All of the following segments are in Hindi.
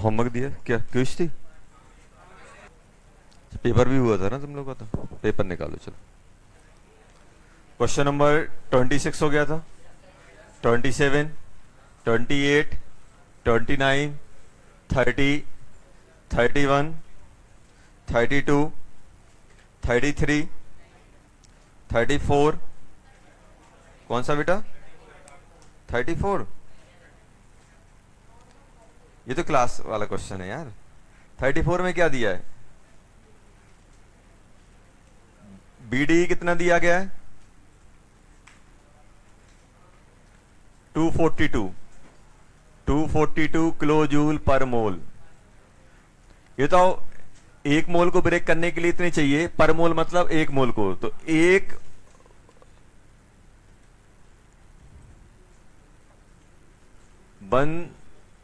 होमवर्क दिया क्या, क्विज थी? पेपर भी हुआ था ना तुम लोग का, तो पेपर निकालो चलो। क्वेश्चन नंबर 26 हो गया था, 27, 28, 29, 30, 31, 32, 33, 34। कौन सा बेटा? 34। ये तो क्लास वाला क्वेश्चन है यार। 34 में क्या दिया है? बीडी कितना दिया गया है? 242, 242 किलो जूल पर मोल। ये तो एक मोल को ब्रेक करने के लिए इतनी चाहिए, पर मोल मतलब एक मोल को, तो एक वन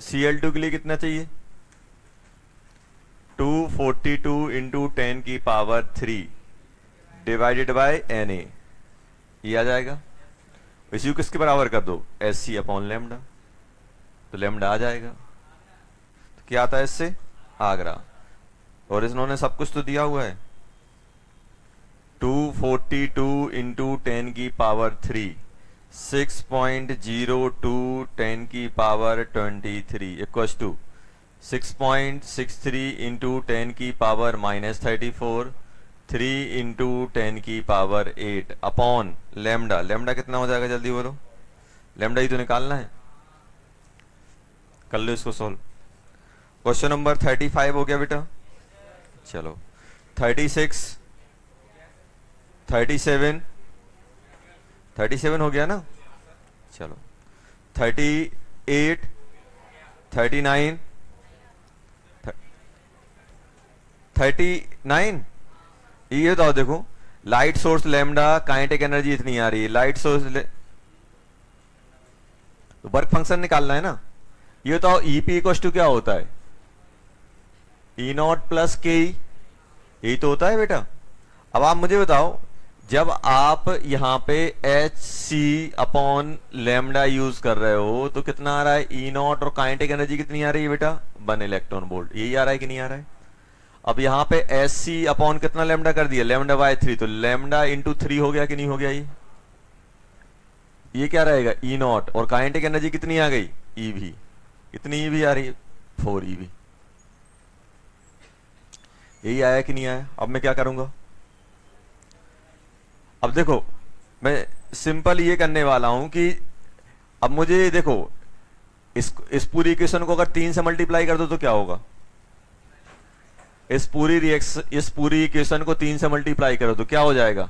Cl2 के लिए कितना चाहिए? 242 इंटू 10 की पावर 3 डिवाइडेड बाय Na। ये आ जाएगा। इसी को किसके बराबर कर दो? Sc अपॉन लेमडा, तो लेमडा आ जाएगा। तो क्या आता है इससे? आगरा। और इन्होंने सब कुछ तो दिया हुआ है। 242 इंटू 10 की पावर 3, 6.02 10 की पावर 23 इक्वल्स टू 6.63 इंटू 10 की पावर -34, 3 इंटू 10 की पावर 8 अपॉन लेमडा। लेमडा कितना हो जाएगा जल्दी बोलो? लेमडा ही तो निकालना है। कर लो इसको सॉल्व। क्वेश्चन नंबर 35 हो गया बेटा। चलो 36, 37, 37 हो गया ना। चलो 38, 39, 39। ये बताओ, देखो light source lambda, kinetic energy इतनी आ रही है, लाइट सोर्स तो वर्क फंक्शन निकालना है ना। ये बताओ ईपी इक्वल टू क्या होता है? ई नॉट प्लस के, यही तो होता है बेटा। अब आप मुझे बताओ, जब आप यहां पे H C upon lambda use कर रहे हो तो कितना आ रहा है? ई नॉट, और काइनेटिक एनर्जी कितनी आ रही है बेटा? 1 इलेक्ट्रॉन वोल्ट। यही आ रहा है कि नहीं आ रहा है? अब यहां पे एच सी अपॉन कितना लेमडा कर दिया? लेमडा बाय 3, तो लेमडा इंटू 3 हो गया कि नहीं हो गया? ये क्या रहेगा? ई नॉट, और काइनेटिक एनर्जी कितनी आ गई? ईवी। कितनी ईवी आ रही है? 4 ईवी। यही आया कि नहीं आया? अब मैं क्या करूंगा? अब देखो मैं सिंपल ये करने वाला हूं कि अब मुझे देखो इस पूरी इक्वेशन को अगर 3 से मल्टीप्लाई कर दो तो क्या होगा? इस पूरी इक्वेशन को 3 से मल्टीप्लाई करो तो क्या हो जाएगा?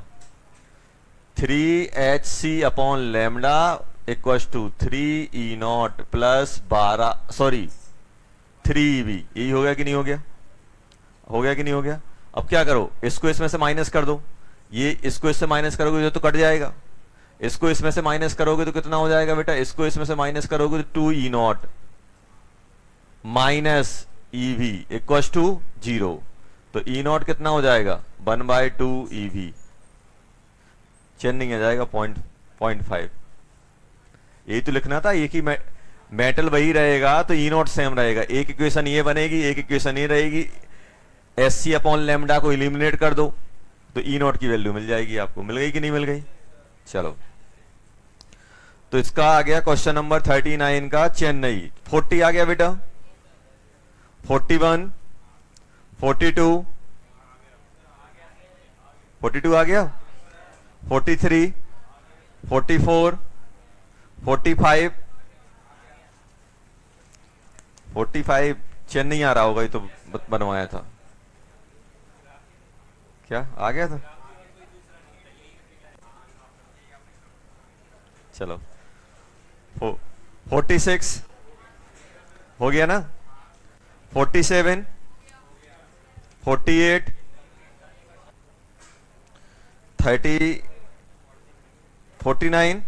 3hc upon lambda equal to 3 E naught plus 12, sorry 3ev। यही हो गया कि नहीं हो गया? हो गया कि नहीं हो गया? अब क्या करो, इसको इसमें से माइनस कर दो। ये इसको इससे माइनस करोगे तो कट जाएगा। इसको इसमें से माइनस करोगे तो कितना हो जाएगा बेटा? इसको इसमें से माइनस करोगे तो 2 E naught minus EV equal to 0। तो ई नॉट कितना हो जाएगा? 1/2 ईवी। चेंजिंग आ जाएगा 0.5। यही तो लिखना था। एक ही मेटल वही रहेगा तो ई नॉट सेम रहेगा। एक इक्वेशन ये बनेगी, एक इक्वेशन ये रहेगी। एस सी अपॉन लेमडा को इलिमिनेट कर दो तो ई नॉट की वैल्यू मिल जाएगी आपको। मिल गई कि नहीं मिल गई? चलो तो इसका आ गया क्वेश्चन नंबर 39 का चेन्नई। 40 आ गया बेटा, 41, 42, 42 आ गया, 43, 44, 45, 45 चेन्नई आ रहा होगा, ये तो बनवाया था। क्या आ गया था? चलो 46 हो गया ना, 47, 48, 30, 49,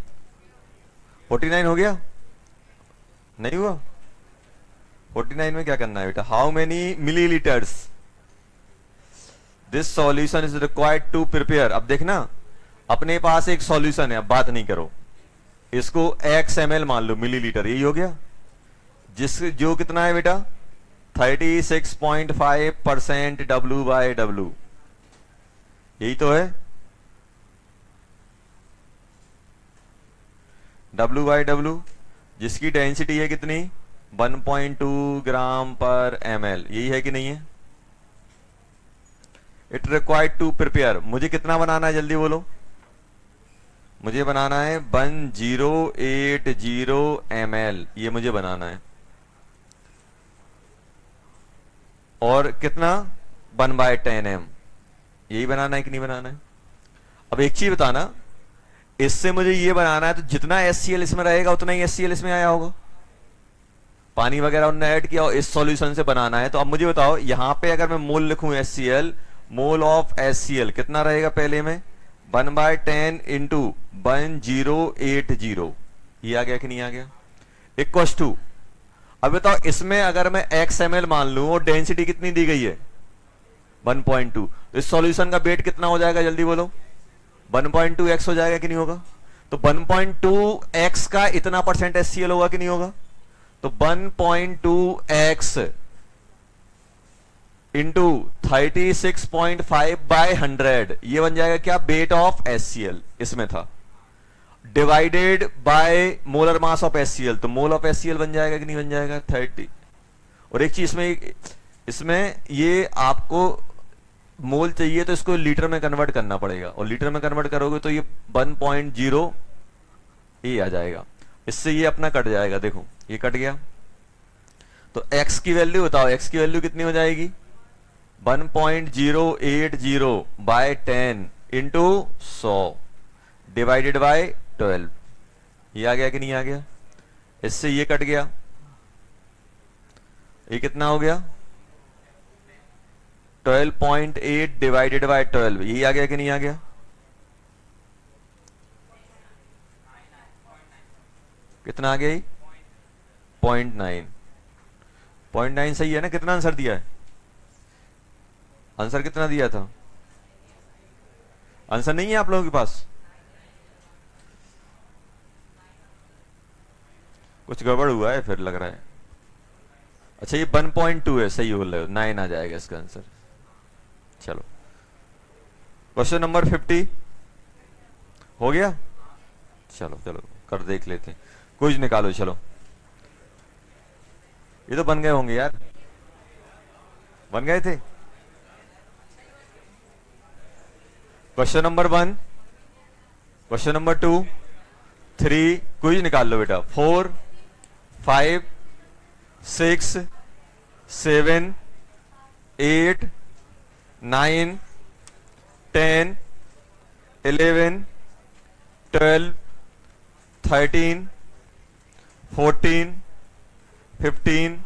49 हो गया? नहीं हुआ? 49 में क्या करना है बेटा? How many millilitres this solution is required to prepare. अब देखना, अपने पास एक सॉल्यूशन है, अब बात नहीं करो, इसको XML मान लो, मिलीलीटर। यही हो गया। जो कितना है बेटा? 36.5% W/W, यही तो है। W/W जिसकी डेंसिटी है कितनी, 1.2 ग्राम पर ml, यही है कि नहीं है। इट रिक्वायर्ड टू प्रिपेयर, मुझे कितना बनाना है जल्दी बोलो, मुझे बनाना है 1080 ml, ये मुझे बनाना है। और कितना, 1/10m, यही बनाना है कि नहीं बनाना है। अब एक चीज बताना, इससे मुझे ये बनाना है तो जितना HCl इसमें रहेगा उतना ही HCl इसमें आया होगा, पानी वगैरह उन्होंने ऐड किया और इस सॉल्यूशन से बनाना है। तो अब मुझे बताओ यहां पे अगर मैं मोल लिखूं HCl, मोल ऑफ HCl कितना रहेगा, पहले में 1/10 इंटू 1080, ये आ गया कि नहीं आ गया, इक्वस टू। अब बताओ इसमें अगर मैं XML मान लूं और डेंसिटी कितनी दी गई है 1.2, तो इस सॉल्यूशन का वेट कितना हो जाएगा जल्दी बोलो, 1.2x हो जाएगा कि नहीं होगा। तो 1.2x का इतना परसेंट HCl होगा कि नहीं होगा, तो 1.2x इंटू 36.5/100, ये बन जाएगा क्या, वेट ऑफ HCl इसमें था, divided by molar mass of HCl, तो मोल ऑफ HCl बन जाएगा कि नहीं बन जाएगा 30। और एक चीज इसमें ये आपको मोल चाहिए तो इसको लीटर में कन्वर्ट करना पड़ेगा, और लीटर में कन्वर्ट करोगे तो ये 1.0 ये आ जाएगा, इससे ये अपना कट जाएगा, देखो ये कट गया। तो x की वैल्यू बताओ, x की वैल्यू कितनी हो जाएगी, 1.080/10 इंटू 100 डिवाइडेड बाय 12, ये आ गया कि नहीं आ गया। इससे ये कट गया, ये कितना हो गया 12.8 डिवाइडेड बाय 12, ये आ गया कि नहीं आ गया, कितना आ गया, 0.9, 0.9 सही है ना। कितना आंसर दिया है, आंसर कितना दिया था, आंसर नहीं है आप लोगों के पास, कुछ गड़बड़ हुआ है फिर लग रहा है। अच्छा ये 1.2 है, सही बोल रहे हो, 9 आ जाएगा इसका आंसर। चलो क्वेश्चन नंबर 50 हो गया, चलो चलो कर देख लेते हैं, कुछ निकालो चलो। ये तो बन गए होंगे यार, बन गए थे। क्वेश्चन नंबर 1, क्वेश्चन नंबर 2, 3, कुछ निकाल लो बेटा, 4, 5, 6, 7, 8, 9, 10, 11, 12, 13, 14, 15,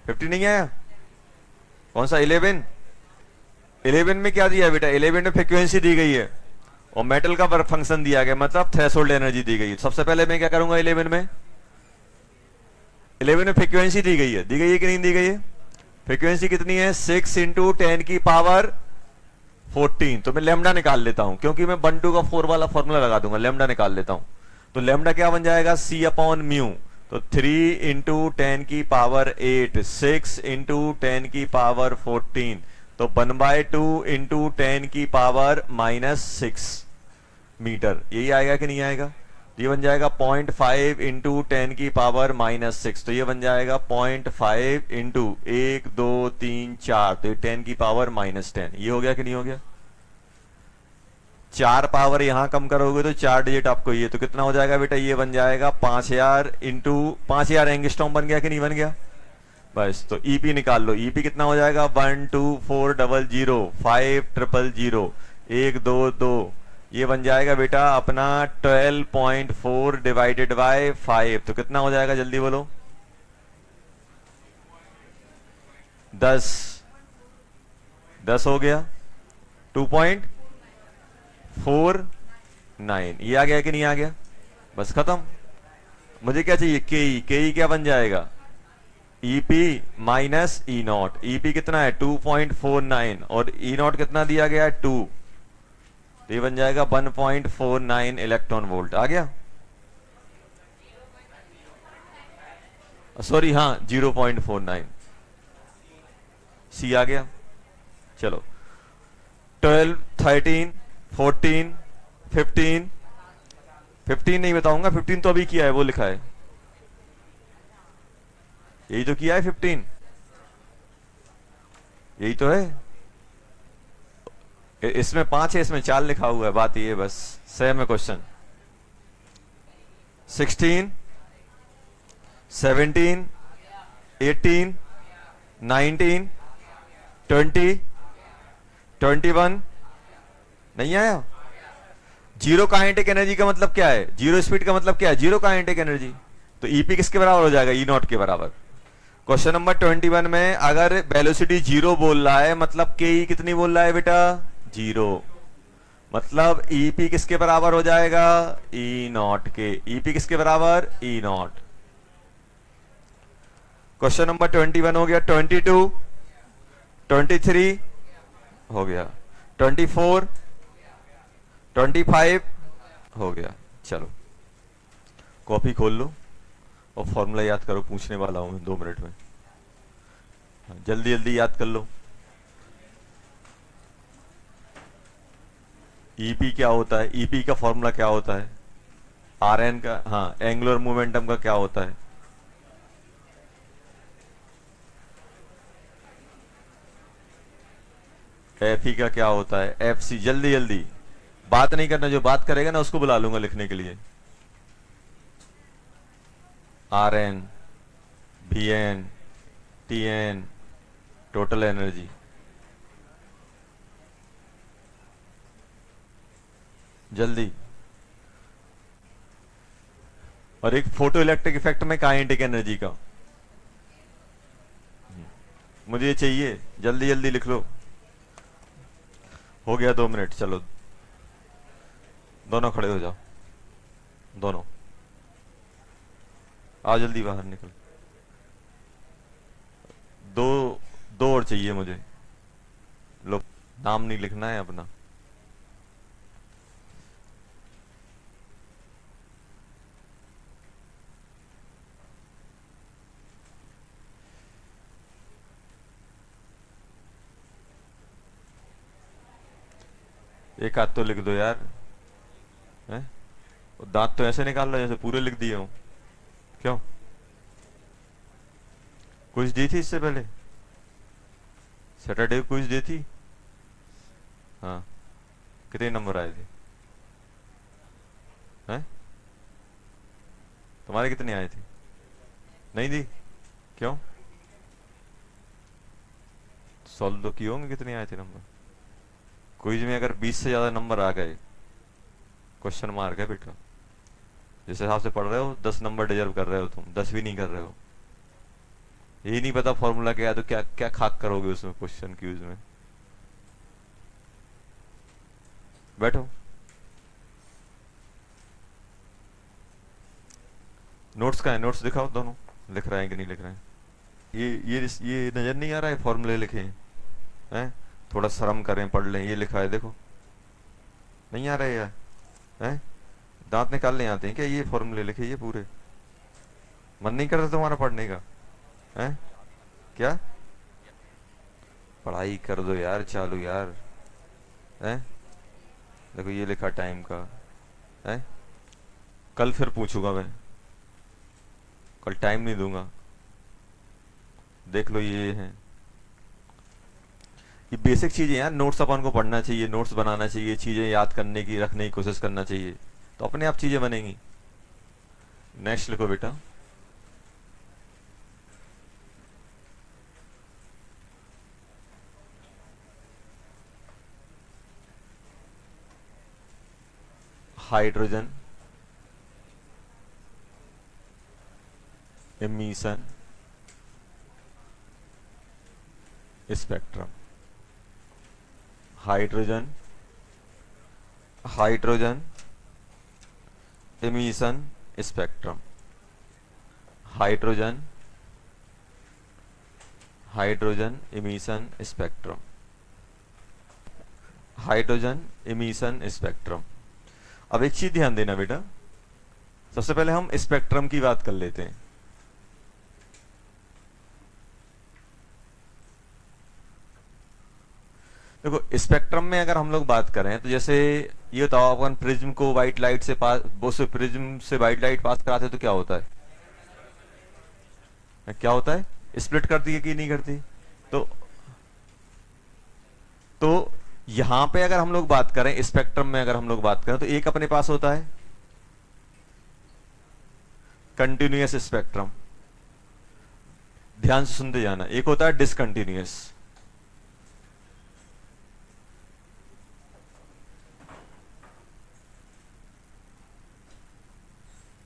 15 नहीं आया, कौन सा 11, 11 में क्या दिया है बेटा, 11 में फ्रीक्वेंसी दी गई है और मेटल का फंक्शन दिया गया, मतलब थ्रेशोल्ड एनर्जी दी गई है। सबसे पहले मैं क्या करूंगा, 11 में फ्रीक्वेंसी दी गई है, दी गई है कि नहीं दी गई है, फ्रीक्वेंसी कितनी है 6 इंटू 10 की पावर 14, तो मैं लेमडा निकाल लेता हूं, क्योंकि मैं 1/2 का 4 वाला फॉर्मूला लगा दूंगा, लेमडा निकाल लेता हूं। तो लेमडा क्या बन जाएगा, C/μ, तो 3 इंटू 10 की पावर 8, 6 इंटू 10 की पावर 14, तो 1/2 इंटू 10 की पावर -6 मीटर, यही आएगा कि नहीं आएगा। ये बन जाएगा 0.5 इंटू 10 की पावर -6, तो ये बन जाएगा 0.5 इंटू 1 2 3 4, तो ये 10 की पावर -10, ये हो गया कि नहीं हो गया। 4 पावर यहां कम करोगे तो 4 डिजिट आपको, ये तो कितना हो जाएगा बेटा, ये बन जाएगा 5000 इंटू 5000 एंगस्ट्रॉम बन गया कि नहीं बन गया। बस तो ईपी निकाल लो, ईपी कितना हो जाएगा 12400 5000 1 2 2, ये बन जाएगा बेटा अपना 12.4 डिवाइडेड बाय 5, तो कितना हो जाएगा जल्दी बोलो, 10 हो गया, 2.49, ये आ गया कि नहीं आ गया, बस खत्म। मुझे क्या चाहिए, के क्या बन जाएगा, EP minus E not, EP कितना है 2.49 और ई नॉट कितना दिया गया है 2, तो ये बन जाएगा 1.49 इलेक्ट्रॉन वोल्ट, आ गया। सॉरी हाँ 0.49 सी आ गया। चलो 12, 13, 14, 15, 15 नहीं बताऊंगा, 15 तो अभी किया है, वो लिखा है, यही तो किया है 15, यही तो है। इसमें 5 है, इसमें 4 लिखा हुआ है, बात ये बस सेम है क्वेश्चन। 16, 17, 18, 19, 20, 21, नहीं आया। जीरो काइनेटिक एनर्जी का मतलब क्या है, जीरो स्पीड का मतलब क्या है, जीरो काइनेटिक एनर्जी। तो ईपी किसके बराबर हो जाएगा, ई नॉट के बराबर। क्वेश्चन नंबर 21 में अगर वेलोसिटी जीरो बोल रहा है, मतलब के ई कितनी बोल रहा है बेटा, जीरो, मतलब ईपी किसके बराबर हो जाएगा, ई नॉट के। ईपी किसके बराबर, ई नॉट। क्वेश्चन नंबर 21 हो गया। 22, 23 हो गया, 24, 25 हो गया। चलो कॉपी खोल लो और फॉर्मूला याद करो, पूछने वाला हूं 2 मिनट में, जल्दी जल्दी याद कर लो। ईपी क्या होता है, ईपी का फॉर्मूला क्या होता है, आरएन का, हाँ एंगुलर मोमेंटम का क्या होता है, एफ ई का क्या होता है, एफ सी। जल्दी जल्दी बात नहीं करना, जो बात करेगा ना उसको बुला लूंगा लिखने के लिए। R N, B N, T N, total energy. जल्दी। और एक फोटो इलेक्ट्रिक इफेक्ट में काइनेटिक एनर्जी का मुझे चाहिए, जल्दी जल्दी लिख लो। हो गया 2 मिनट। चलो दोनों खड़े हो जाओ, दोनों आओ जल्दी बाहर निकल। दो दो और चाहिए मुझे। लो, नाम नहीं लिखना है अपना। एक हाथ तो लिख दो यार, हैं? दांत तो ऐसे निकाल रहे जैसे पूरे लिख दिए हो। क्यों, कुछ दी थी इससे पहले, सैटरडे कुछ दी थी। हाँ, कितने नंबर आए थे, हैं? तुम्हारे कितने आए थे, नहीं दी, क्यों, सॉल्व तो किए होंगे, कितने आए थे नंबर। क्विज में अगर 20 से ज्यादा नंबर आ गए, क्वेश्चन मार्क है बेटा। जिस हिसाब से पढ़ रहे हो 10 नंबर डिजर्व कर रहे हो तुम, 10 भी नहीं कर रहे हो। यही नहीं पता फॉर्मूला क्या है तो क्या क्या खाक करोगे उसमें, क्वेश्चन क्यूज में। बैठो, नोट्स का है, नोट्स दिखाओ दोनों, लिख रहे हैं कि नहीं लिख रहे हैं। ये नजर नहीं आ रहा है फॉर्मूले लिखे हैं, थोड़ा शर्म करें, पढ़ लें। ये लिखा है देखो, नहीं आ रहे यार, हैं? दांत निकालने आते हैं क्या, ये फॉर्मूले लिखे ये पूरे, मन नहीं करता तुम्हारा पढ़ने का, हैं? क्या, पढ़ाई कर दो यार चालू यार, हैं? देखो ये लिखा टाइम का, हैं? कल फिर पूछूंगा मैं, कल टाइम नहीं दूंगा। देख लो ये है, ये बेसिक चीजें यार, नोट्स अपन को पढ़ना चाहिए, नोट्स बनाना चाहिए, चीजें याद करने की, रखने की कोशिश करना चाहिए, तो अपने आप चीजें बनेंगी। नेक्स्ट लिखो बेटा, hydrogen emission spectrum, hydrogen emission spectrum, hydrogen emission spectrum, hydrogen emission spectrum। अब एक चीज ध्यान देना बेटा, सबसे पहले हम स्पेक्ट्रम की बात कर लेते हैं। देखो स्पेक्ट्रम में अगर हम लोग बात करें तो जैसे ये बताओ, अपन प्रिज्म को व्हाइट लाइट से पास, वो से प्रिज्म से व्हाइट लाइट पास कराते तो क्या होता है, क्या होता है, स्प्लिट करती है कि नहीं करती। तो तो यहां पे अगर हम लोग बात करें, स्पेक्ट्रम में अगर हम लोग बात करें, तो एक अपने पास होता है कंटिन्यूअस स्पेक्ट्रम, ध्यान से सुनते जाना, एक होता है डिसकंटिन्यूअस।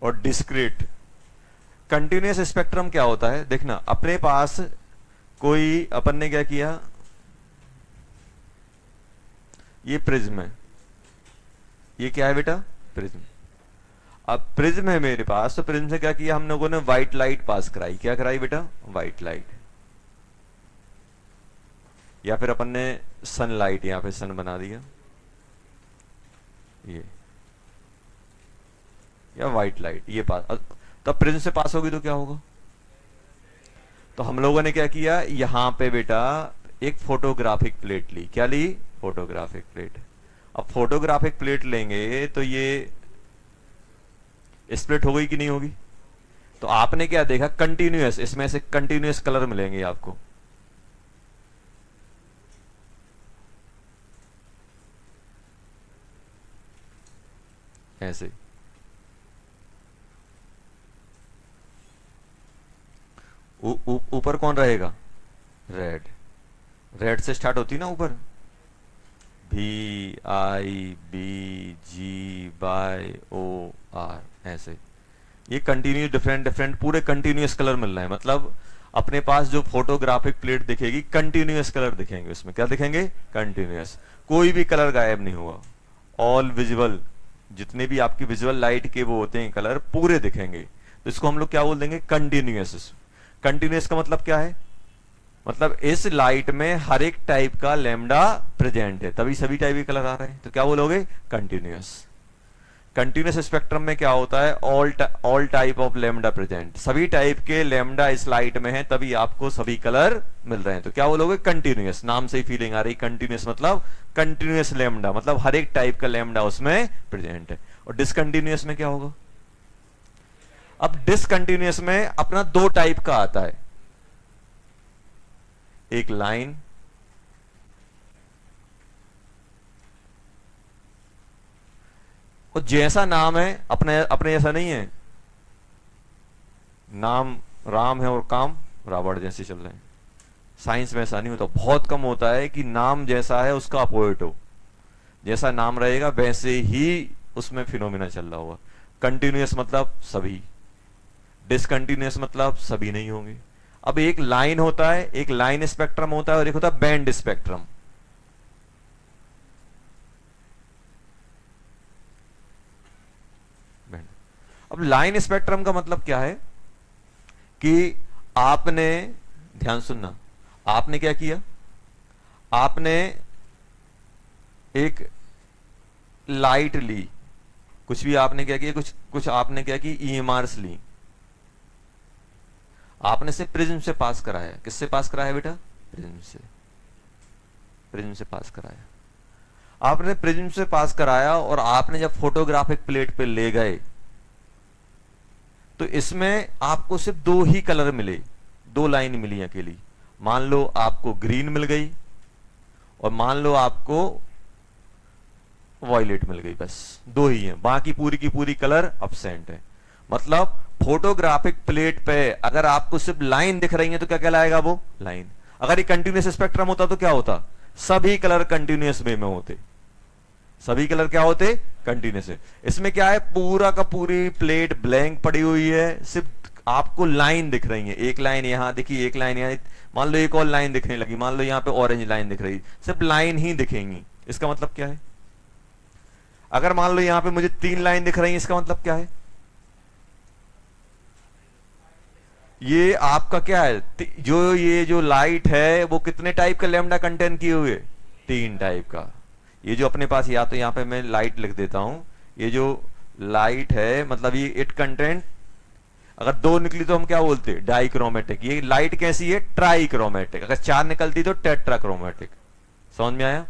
और डिस्क्रीट। कंटिन्यूअस स्पेक्ट्रम क्या होता है, देखना अपने पास कोई, अपन ने क्या किया, ये प्रिज्म है, ये क्या है बेटा, प्रिज्म। अब प्रिज्म है मेरे पास, तो प्रिज्म से क्या किया हम लोगों ने, व्हाइट लाइट पास कराई, क्या कराई बेटा, व्हाइट लाइट। या फिर अपन ने सनलाइट, यहां पे सन बना दिया, ये या व्हाइट लाइट ये पास, तब प्रिज्म से पास होगी तो क्या होगा। तो हम लोगों ने क्या किया, यहां पे बेटा एक फोटोग्राफिक प्लेट ली, क्या ली, फोटोग्राफिक प्लेट। अब फोटोग्राफिक प्लेट लेंगे तो ये स्प्लिट हो गई कि नहीं होगी। तो आपने क्या देखा, कंटिन्यूअस, इसमें से कंटिन्यूअस कलर मिलेंगे आपको, ऐसे। ऊपर कौन रहेगा, रेड, रेड से स्टार्ट होती ना ऊपर, VIBGY OR, ऐसे। ये कंटिन्यूस डिफरेंट डिफरेंट पूरे कंटिन्यूस कलर मिल रहे हैं, मतलब अपने पास जो फोटोग्राफिक प्लेट दिखेगी कंटिन्यूस कलर दिखेंगे उसमें, क्या दिखेंगे, कंटिन्यूस, कोई भी कलर गायब नहीं हुआ, ऑल विजुअल, जितने भी आपकी विजुअल लाइट के वो होते हैं कलर पूरे दिखेंगे। तो इसको हम लोग क्या बोल देंगे, कंटिन्यूस। कंटिन्यूस का मतलब क्या है, मतलब इस लाइट में हर एक टाइप का लैम्डा प्रेजेंट है, तभी सभी टाइप के कलर आ रहे हैं, तो क्या बोलोगे, कंटिन्यूअस। कंटिन्यूअस स्पेक्ट्रम में क्या होता है, all type of lambda present, सभी टाइप के लैम्डा इस लाइट में है, तभी आपको सभी कलर मिल रहे हैं, तो क्या बोलोगे, कंटिन्यूअस। नाम से ही फीलिंग आ रही, कंटिन्यूअस मतलब कंटिन्यूअस लैम्डा, मतलब हर एक टाइप का लैम्डा उसमें प्रेजेंट है। और डिसकंटिन्यूअस में क्या होगा, अब डिसकंटिन्यूअस में अपना दो टाइप का आता है, एक लाइन, और जैसा नाम है अपने अपने जैसा नहीं है, नाम राम है और काम रावण जैसे चल रहे हैं। साइंस में ऐसा नहीं होता, बहुत कम होता है कि नाम जैसा है उसका अपोजिट हो, जैसा नाम रहेगा वैसे ही उसमें फिनोमिना चल रहा होगा। कंटिन्यूअस मतलब सभी, डिसकंटिन्यूअस मतलब सभी नहीं होंगे। अब एक लाइन होता है, एक लाइन स्पेक्ट्रम होता है, और एक होता है बैंड स्पेक्ट्रम। अब लाइन स्पेक्ट्रम का मतलब क्या है कि आपने, ध्यान सुनना, आपने क्या किया, आपने एक लाइट ली, कुछ भी आपने क्या किया, कुछ आपने क्या की, EMRs ली, आपने से प्रिज्म से पास कराया, किससे पास कराया बेटा, प्रिज्म से, प्रिज्म से पास कराया। आपने प्रिज्म से पास कराया और आपने जब फोटोग्राफिक प्लेट पे ले गए तो इसमें आपको सिर्फ दो ही कलर मिले, दो लाइन मिली अकेली। मान लो आपको ग्रीन मिल गई और मान लो आपको वॉयलेट मिल गई, बस दो ही हैं, बाकी पूरी की पूरी कलर अब्सेंट है। मतलब फोटोग्राफिक प्लेट पे अगर आपको सिर्फ लाइन दिख रही है तो क्या कहलाएगा वो, लाइन। अगर ये कंटिन्यूअस स्पेक्ट्रम होता तो क्या होता, सभी कलर कंटिन्यूअस वे में होते, सभी कलर क्या होते, कंटिन्यूअस है। इसमें क्या है, पूरा का पूरी प्लेट ब्लैंक पड़ी हुई है, सिर्फ आपको लाइन दिख रही है, एक लाइन यहां दिखी, एक लाइन यहां, मान लो एक और लाइन दिखने लगी, मान लो यहां पे ऑरेंज लाइन दिख रही, सिर्फ लाइन ही दिखेंगी। इसका मतलब क्या है, अगर मान लो यहां पे मुझे 3 लाइन दिख रही है, इसका मतलब क्या है, ये आपका क्या है, जो ये जो लाइट है वो कितने टाइप का लैम्डा कंटेन किए हुए, 3 टाइप का। ये जो अपने पास, या तो यहां पे मैं लाइट लिख देता हूं, ये जो लाइट है मतलब ये इट कंटेंट, अगर 2 निकली तो हम क्या बोलते हैं, डाइक्रोमेटिक। ये लाइट कैसी है, ट्राइक्रोमेटिक। अगर 4 निकलती तो टेट्राक्रोमेटिक। समझ में आया?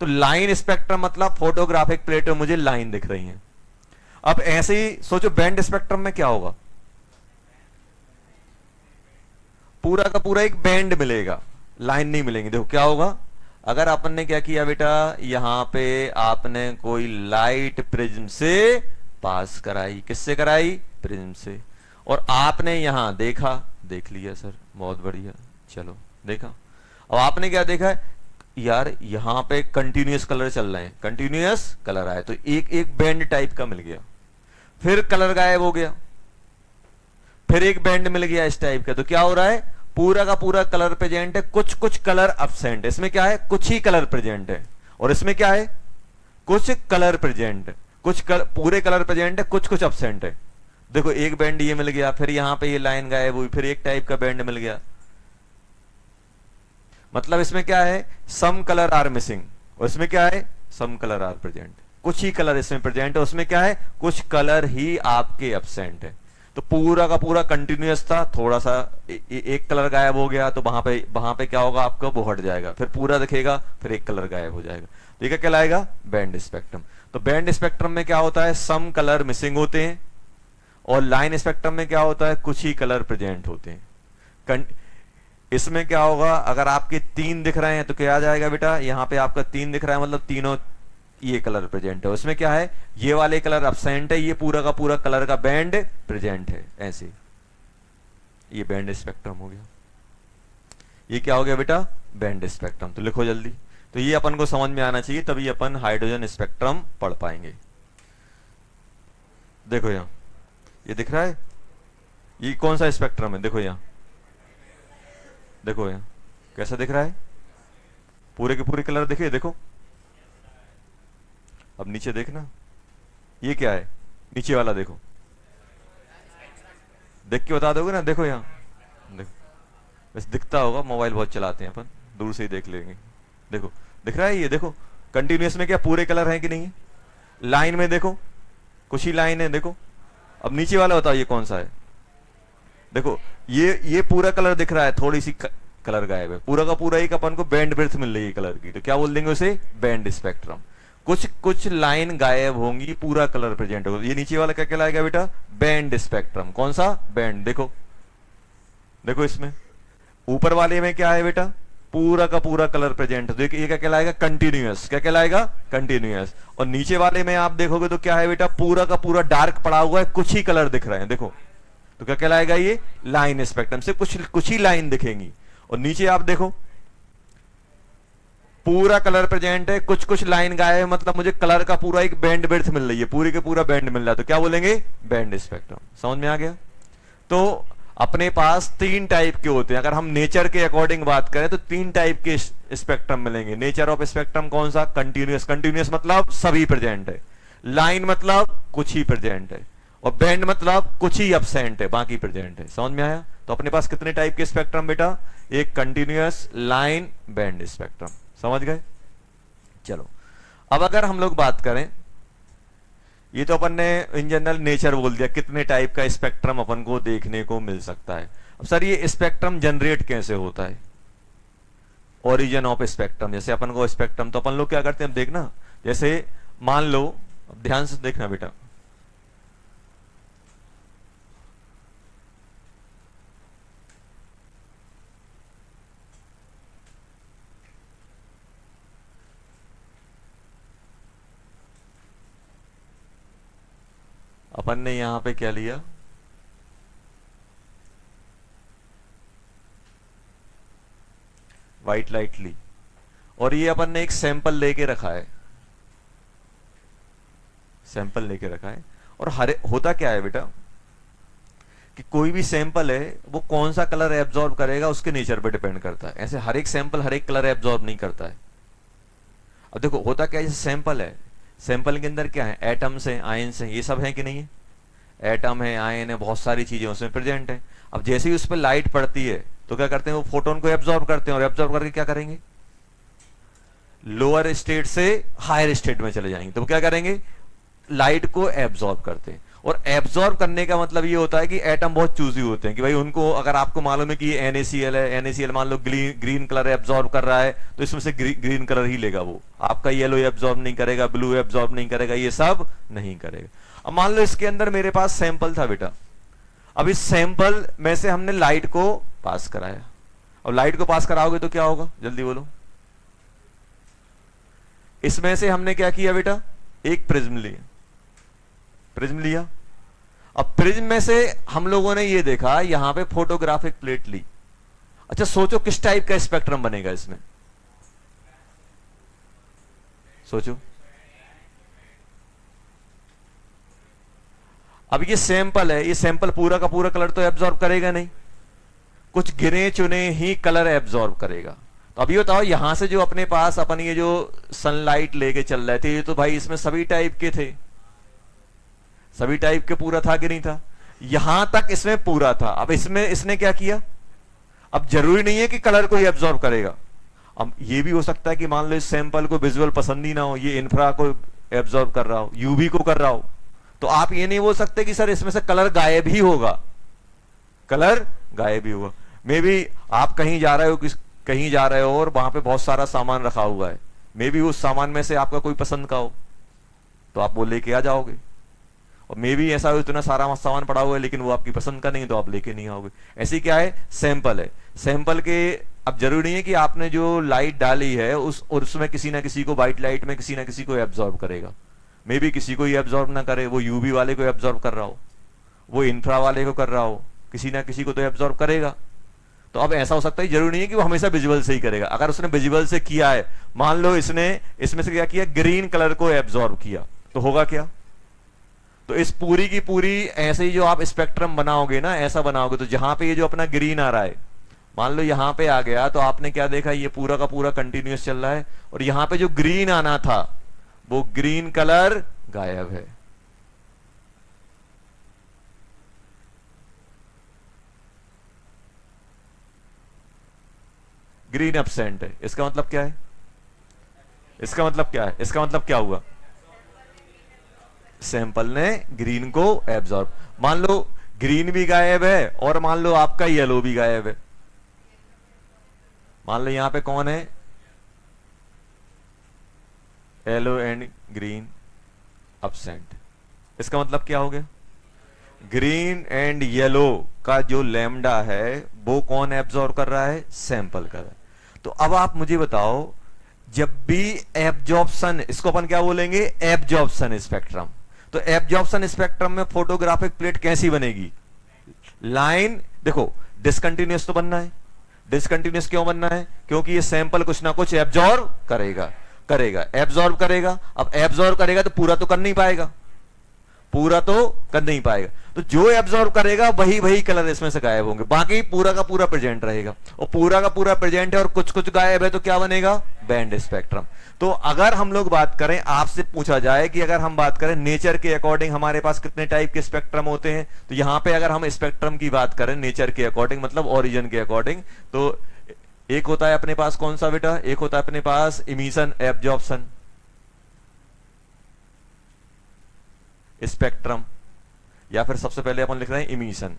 तो लाइन स्पेक्ट्रम मतलब फोटोग्राफिक प्लेट में मुझे लाइन दिख रही है। अब ऐसे ही सोचो बैंड स्पेक्ट्रम में क्या होगा, पूरा का पूरा एक बैंड मिलेगा, लाइन नहीं मिलेंगी। देखो क्या होगा, अगर अपन ने क्या किया बेटा, यहां पे आपने कोई लाइट प्रिज्म से पास कराई, किससे कराई, प्रिज्म से, और आपने यहां देखा, देख लिया सर बहुत बढ़िया, चलो देखा। अब आपने क्या देखा, यार यहां पे कंटिन्यूअस कलर चल रहे हैं, कंटिन्यूअस कलर आए तो एक एक बैंड टाइप का मिल गया, फिर कलर गायब हो गया, फिर एक बैंड मिल गया इस टाइप का। तो क्या हो रहा है, पूरा का पूरा कलर प्रेजेंट है, कुछ कुछ कलर अब्सेंट है। इसमें क्या है, कुछ ही कलर प्रेजेंट है, और इसमें क्या है, कुछ कलर प्रेजेंट, पूरे कलर प्रेजेंट है, कुछ कुछ अब्सेंट है। देखो एक बैंड ये मिल गया, फिर यहां पे ये लाइन गायब हुई, फिर एक टाइप का बैंड मिल गया। मतलब इसमें क्या है, सम कलर आर मिसिंग, और इसमें क्या है, सम कलर आर प्रेजेंट। कुछ ही कलर इसमें प्रेजेंट है, उसमें क्या है, कुछ कलर ही आपके अब्सेंट है। तो पूरा का पूरा कंटिन्यूअस था, थोड़ा सा एक कलर गायब हो गया तो वहां पे क्या होगा आपका, वो हट जाएगा, फिर पूरा दिखेगा, फिर एक कलर गायब हो जाएगा। तो ये क्या कहलाएगा, बैंड स्पेक्ट्रम। तो बैंड स्पेक्ट्रम में क्या होता है, सम कलर मिसिंग होते हैं, और लाइन स्पेक्ट्रम में क्या होता है, कुछ ही कलर प्रेजेंट होते हैं। इसमें क्या होगा, अगर आपके 3 दिख रहे हैं तो क्या आ जाएगा बेटा, यहां पे आपका 3 दिख रहा है मतलब तीनों ये कलर प्रेजेंट है। उसमें क्या है, ये वाले कलर अब्सेंट है, ये पूरा का पूरा कलर का बैंड प्रेजेंट है। ऐसे ये बैंड स्पेक्ट्रम हो गया। ये क्या हो गया बेटा, बैंड स्पेक्ट्रम। तो लिखो जल्दी। तो ये अपन को समझ में आना चाहिए, तभी अपन हाइड्रोजन स्पेक्ट्रम पढ़ पाएंगे। देखो यहां ये दिख रहा है, ये कौन सा स्पेक्ट्रम है, देखो यहां, देखो यहां कैसा दिख रहा है, पूरे के पूरे कलर दिखे, देखो। अब नीचे देखना, ये क्या है, नीचे वाला देखो, देख के बता दोगे ना, देखो यहां देखो, बस दिखता होगा, मोबाइल बहुत चलाते हैं अपन, दूर से ही देख लेंगे। देखो दिख रहा है, ये देखो कंटिन्यूअस में क्या पूरे कलर हैं कि नहीं है, लाइन में देखो कुछ ही लाइन है, देखो। अब नीचे वाला बताओ ये कौन सा है, देखो ये पूरा कलर दिख रहा है, थोड़ी सी कलर गायब है, पूरा का पूरा एक अपन को बैंड ब्रेड्थ मिल रही है कलर की, तो क्या बोल देंगे उसे, बैंड स्पेक्ट्रम। कुछ कुछ लाइन गायब होंगी, पूरा कलर प्रेजेंट होगा। ये नीचे वाला क्या कहलाएगा बेटा, बैंड स्पेक्ट्रम। कौन सा, बैंड, देखो देखो इसमें ऊपर वाले में क्या है बेटा, पूरा का पूरा कलर प्रेजेंट है, तो ये क्या कहलाएगा, कंटिन्यूअस। क्या कहलाएगा, कंटिन्यूअस। और नीचे वाले में आप देखोगे तो क्या है बेटा, पूरा का पूरा डार्क पड़ा हुआ है, कुछ ही कलर दिख रहे हैं, देखो, तो क्या कहलाएगा, ये लाइन स्पेक्ट्रम से कुछ ही लाइन दिखेंगी। और नीचे आप देखो पूरा कलर प्रेजेंट है, कुछ कुछ लाइन गायब है, मतलब मुझे कलर का पूरा एक बैंड ब्रेड्थ मिल रही है, पूरी के पूरा बैंड मिल रहा है, तो क्या बोलेंगे, बैंड स्पेक्ट्रम। समझ में आ गया? तो अपने पास 3 टाइप के होते हैं, अगर हम नेचर के अकॉर्डिंग बात करें तो 3 टाइप के स्पेक्ट्रम मिलेंगे। नेचर ऑफ स्पेक्ट्रम कौन सा, कंटिन्यूअस। कंटिन्यूअस मतलब सभी प्रेजेंट है, लाइन मतलब कुछ ही प्रेजेंट है, और बैंड मतलब कुछ ही अब्सेंट है, बाकी प्रेजेंट है। समझ में आया? तो अपने पास कितने टाइप के स्पेक्ट्रम बेटा, एक कंटिन्यूअस, लाइन, बैंड स्पेक्ट्रम। समझ गए? चलो अब अगर हम लोग बात करें, ये तो अपन ने इन जनरल नेचर बोल दिया, कितने टाइप का स्पेक्ट्रम अपन को देखने को मिल सकता है। अब सर ये स्पेक्ट्रम जनरेट कैसे होता है, ओरिजिन ऑफ स्पेक्ट्रम। जैसे अपन को स्पेक्ट्रम, तो अपन लोग क्या करते हैं, देखना, जैसे मान लो, ध्यान से देखना बेटा, अपन ने यहां पे क्या लिया, व्हाइट लाइट ली, और ये अपन ने एक सैंपल लेके रखा है, सैंपल लेके रखा है। और होता क्या है बेटा कि कोई भी सैंपल है वो कौन सा कलर एब्जॉर्ब करेगा उसके नेचर पे डिपेंड करता है। ऐसे हर एक सैंपल हर एक कलर एब्जॉर्ब नहीं करता है। अब देखो होता क्या है, जैसे सैंपल है, सैंपल के अंदर क्या है, एटम्स हैं, आयन्स हैं, ये सब है कि नहीं है, एटम है, आयन है, बहुत सारी चीजें उसमें प्रेजेंट है। अब जैसे ही उस पर लाइट पड़ती है तो क्या करते हैं, वो फोटोन को एब्जॉर्ब करते हैं, और एब्जॉर्ब करके क्या करेंगे, लोअर स्टेट से हायर स्टेट में चले जाएंगे। तो क्या करेंगे, लाइट को एब्जॉर्ब करते हैं। और एब्जॉर्ब करने का मतलब ये होता है कि एटम बहुत चूजी होते हैं कि भाई उनको, अगर आपको मालूम है कि ये NaCl है, NaCl मान लो ग्रीन कलर एब्जॉर्ब कर रहा है तो इसमें से ग्रीन कलर ही लेगा, वो आपका येलो एब्जॉर्ब नहीं करेगा, ब्लू एब्जॉर्ब नहीं करेगा, ये सब नहीं करेगा। अब मान लो इसके अंदर मेरे पास सैंपल था बेटा, अब इस सैंपल में से हमने लाइट को पास कराया। अब लाइट को पास कराओगे तो क्या होगा, जल्दी बोलो। इसमें से हमने क्या किया बेटा, एक प्रिज्म लिया, प्रिज्म लिया। अब प्रिज्म में से हम लोगों ने ये देखा यहां पे फोटोग्राफिक प्लेट ली। अच्छा सोचो किस टाइप का स्पेक्ट्रम बनेगा इसमें, सोचो। अब ये सैंपल है, ये सैंपल पूरा का पूरा कलर तो एब्जॉर्ब करेगा नहीं, कुछ गिने चुने ही कलर एब्जॉर्ब करेगा। तो अब ये बताओ यहां से जो अपने पास अपन ये जो सनलाइट लेके चल रहे थे, ये तो भाई इसमें सभी टाइप के थे, सभी टाइप के पूरा था कि नहीं था, यहां तक इसमें पूरा था। अब इसमें इसने क्या किया, अब जरूरी नहीं है कि कलर को ही एब्जॉर्ब करेगा। अब ये भी हो सकता है कि मान लो इस सैंपल को विजुअल पसंद ही ना हो, ये इंफ्रा को एब्जॉर्ब कर रहा हो, यूवी को कर रहा हो, तो आप ये नहीं बोल सकते कि सर इसमें से कलर गायब ही होगा, कलर गायब ही होगा। मे बी आप कहीं जा रहे हो, कहीं जा रहे हो और वहां पे बहुत सारा सामान रखा हुआ है, मे बी उस सामान में से आपका कोई पसंद का हो तो आप वो लेके आ जाओगे, और मे बी ऐसा हो इतना सारा सामान पड़ा हुआ है लेकिन वो आपकी पसंद का नहीं तो आप लेके नहीं आओगे। ऐसी क्या है, सैंपल है, सैंपल के अब जरूरी नहीं है कि आपने जो लाइट डाली है उसमें किसी ना किसी को, व्हाइट लाइट में किसी ना किसी को एब्जॉर्ब करेगा, मे बी किसी को ही एब्जॉर्ब ना करे, वो यूवी वाले को एब्जॉर्ब कर रहा हो, वो इंफ्रा वाले को कर रहा हो, किसी ना किसी को तो एब्जॉर्ब करेगा। तो अब ऐसा हो सकता है, जरूरी नहीं है कि वो हमेशा विजुअल से ही करेगा। अगर उसने विजुअल से किया है, मान लो इसने इसमें से क्या किया, ग्रीन कलर को एब्जॉर्ब किया, तो होगा क्या, तो इस पूरी की पूरी ऐसे ही जो आप स्पेक्ट्रम बनाओगे ना, ऐसा बनाओगे तो जहां पे ये जो अपना ग्रीन आ रहा है, मान लो यहां पे आ गया तो आपने क्या देखा, ये पूरा का पूरा कंटिन्यूअस चल रहा है, और यहां पे जो ग्रीन आना था वो ग्रीन कलर गायब है। ग्रीन एब्सेंट है, इसका मतलब क्या है, इसका मतलब क्या है, इसका मतलब क्या हुआ, सैंपल ने ग्रीन को एब्जॉर्ब, मान लो ग्रीन भी गायब है और मान लो आपका येलो भी गायब है। मान लो यहां पे कौन है, येलो एंड ग्रीन एब्सेंट, इसका मतलब क्या हो गया, ग्रीन एंड येलो का जो लैम्डा है वो कौन एब्जॉर्ब कर रहा है, सैंपल कर रहा है। तो अब आप मुझे बताओ, जब भी एब्जॉर्प्शन, इसको अपन क्या बोलेंगे, एब्जॉर्प्शन स्पेक्ट्रम, तो एब्जॉर्प्शन स्पेक्ट्रम में फोटोग्राफिक प्लेट कैसी बनेगी, लाइन, देखो डिसकंटिन्यूअस तो बनना है, डिसकंटिन्यूअस क्यों बनना है, क्योंकि ये सैंपल कुछ ना कुछ एब्जॉर्ब करेगा, एब्जॉर्ब करेगा। अब एब्जॉर्ब करेगा तो पूरा तो कर नहीं पाएगा, पूरा तो कर नहीं पाएगा, तो जो एब्जॉर्ब करेगा वही वही कलर इसमें से गायब होंगे, बाकी पूरा का पूरा प्रेजेंट रहेगा, और पूरा का पूरा प्रेजेंट है और कुछ कुछ गायब है तो क्या बनेगा, बैंड स्पेक्ट्रम। तो अगर हम लोग बात करें, आपसे पूछा जाए कि अगर हम बात करें नेचर के अकॉर्डिंग हमारे पास कितने टाइप के स्पेक्ट्रम होते हैं, तो यहां पे अगर हम स्पेक्ट्रम की बात करें नेचर के अकॉर्डिंग, मतलब ओरिजिन के अकॉर्डिंग, तो एक होता है अपने पास कौन सा बेटा, एक होता है अपने पास इमिशन एब्जॉर्प्शन स्पेक्ट्रम, या फिर सबसे पहले अपन लिख रहे हैं इमिशन,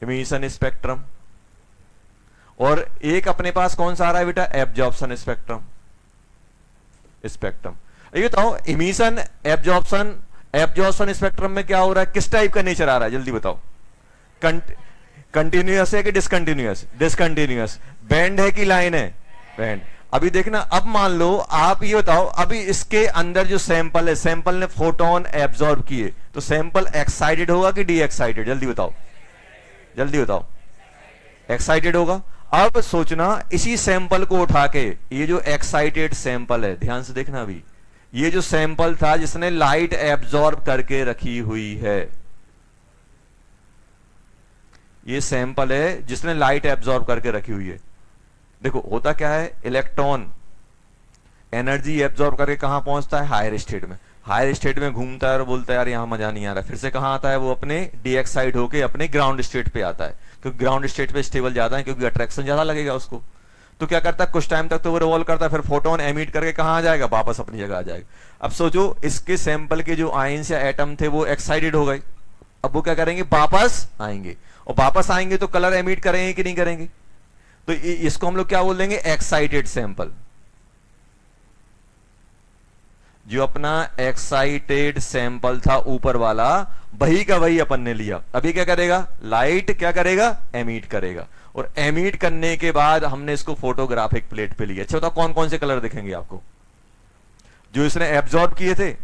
इमिशन स्पेक्ट्रम, और एक अपने पास कौन सा आ रहा है बेटा, एब्जॉर्प्शन स्पेक्ट्रम, स्पेक्ट्रम। ये बताओ इमिशन एब्जॉर्प्शन स्पेक्ट्रम में क्या हो रहा है, किस टाइप का नेचर आ रहा है, जल्दी बताओ, कंटिन्यूअस है कि डिसकंटिन्यूअस, डिसकंटिन्यूअस, बैंड है कि लाइन है, बैंड। अभी देखना, अब मान लो आप ये बताओ, अभी इसके अंदर जो सैंपल है, सैंपल ने फोटोन एब्जॉर्ब किए, तो सैंपल एक्साइटेड होगा कि डी एक्साइटेड, जल्दी बताओ, जल्दी बताओ, एक्साइटेड होगा। अब सोचना, इसी सैंपल को उठा के, ये जो एक्साइटेड सैंपल है, ध्यान से देखना, अभी ये जो सैंपल था जिसने लाइट एब्जॉर्ब करके रखी हुई है, ये सैंपल है जिसने लाइट एब्जॉर्ब करके रखी हुई है। देखो होता क्या है, इलेक्ट्रॉन एनर्जी एब्जॉर्ब करके कहां पहुंचता है, हायर स्टेट में, हायर स्टेट में घूमता है और बोलता है यार यहां मजा नहीं आ रहा, फिर से कहां आता है, वो अपने डीएक्साइड होके अपने ग्राउंड स्टेट पे आता है, क्योंकि ग्राउंड स्टेट पे स्टेबल ज्यादा है, क्योंकि अट्रैक्शन ज्यादा लगेगा उसको। तो क्या करता है, कुछ टाइम तक तो वो रिवॉल्व करता है, फिर फोटोन एमिट करके कहां आ जाएगा, वापस अपनी जगह आ जाएगा। अब सोचो इसके सैंपल के जो आयंस या एटम थे वो एक्साइटेड हो गए, अब वो क्या करेंगे, वापस आएंगे, और वापस आएंगे तो कलर एमिट करेंगे कि नहीं करेंगे, तो इसको हम लोग क्या बोल देंगे, एक्साइटेड सैंपल। जो अपना एक्साइटेड सैंपल था ऊपर वाला, वही का वही अपन ने लिया, अभी क्या करेगा, लाइट क्या करेगा, एमिट करेगा, और एमिट करने के बाद हमने इसको फोटोग्राफिक प्लेट पे लिया। अच्छा बताओ कौन कौन से कलर दिखेंगे आपको, जो इसने एब्जॉर्ब किए थे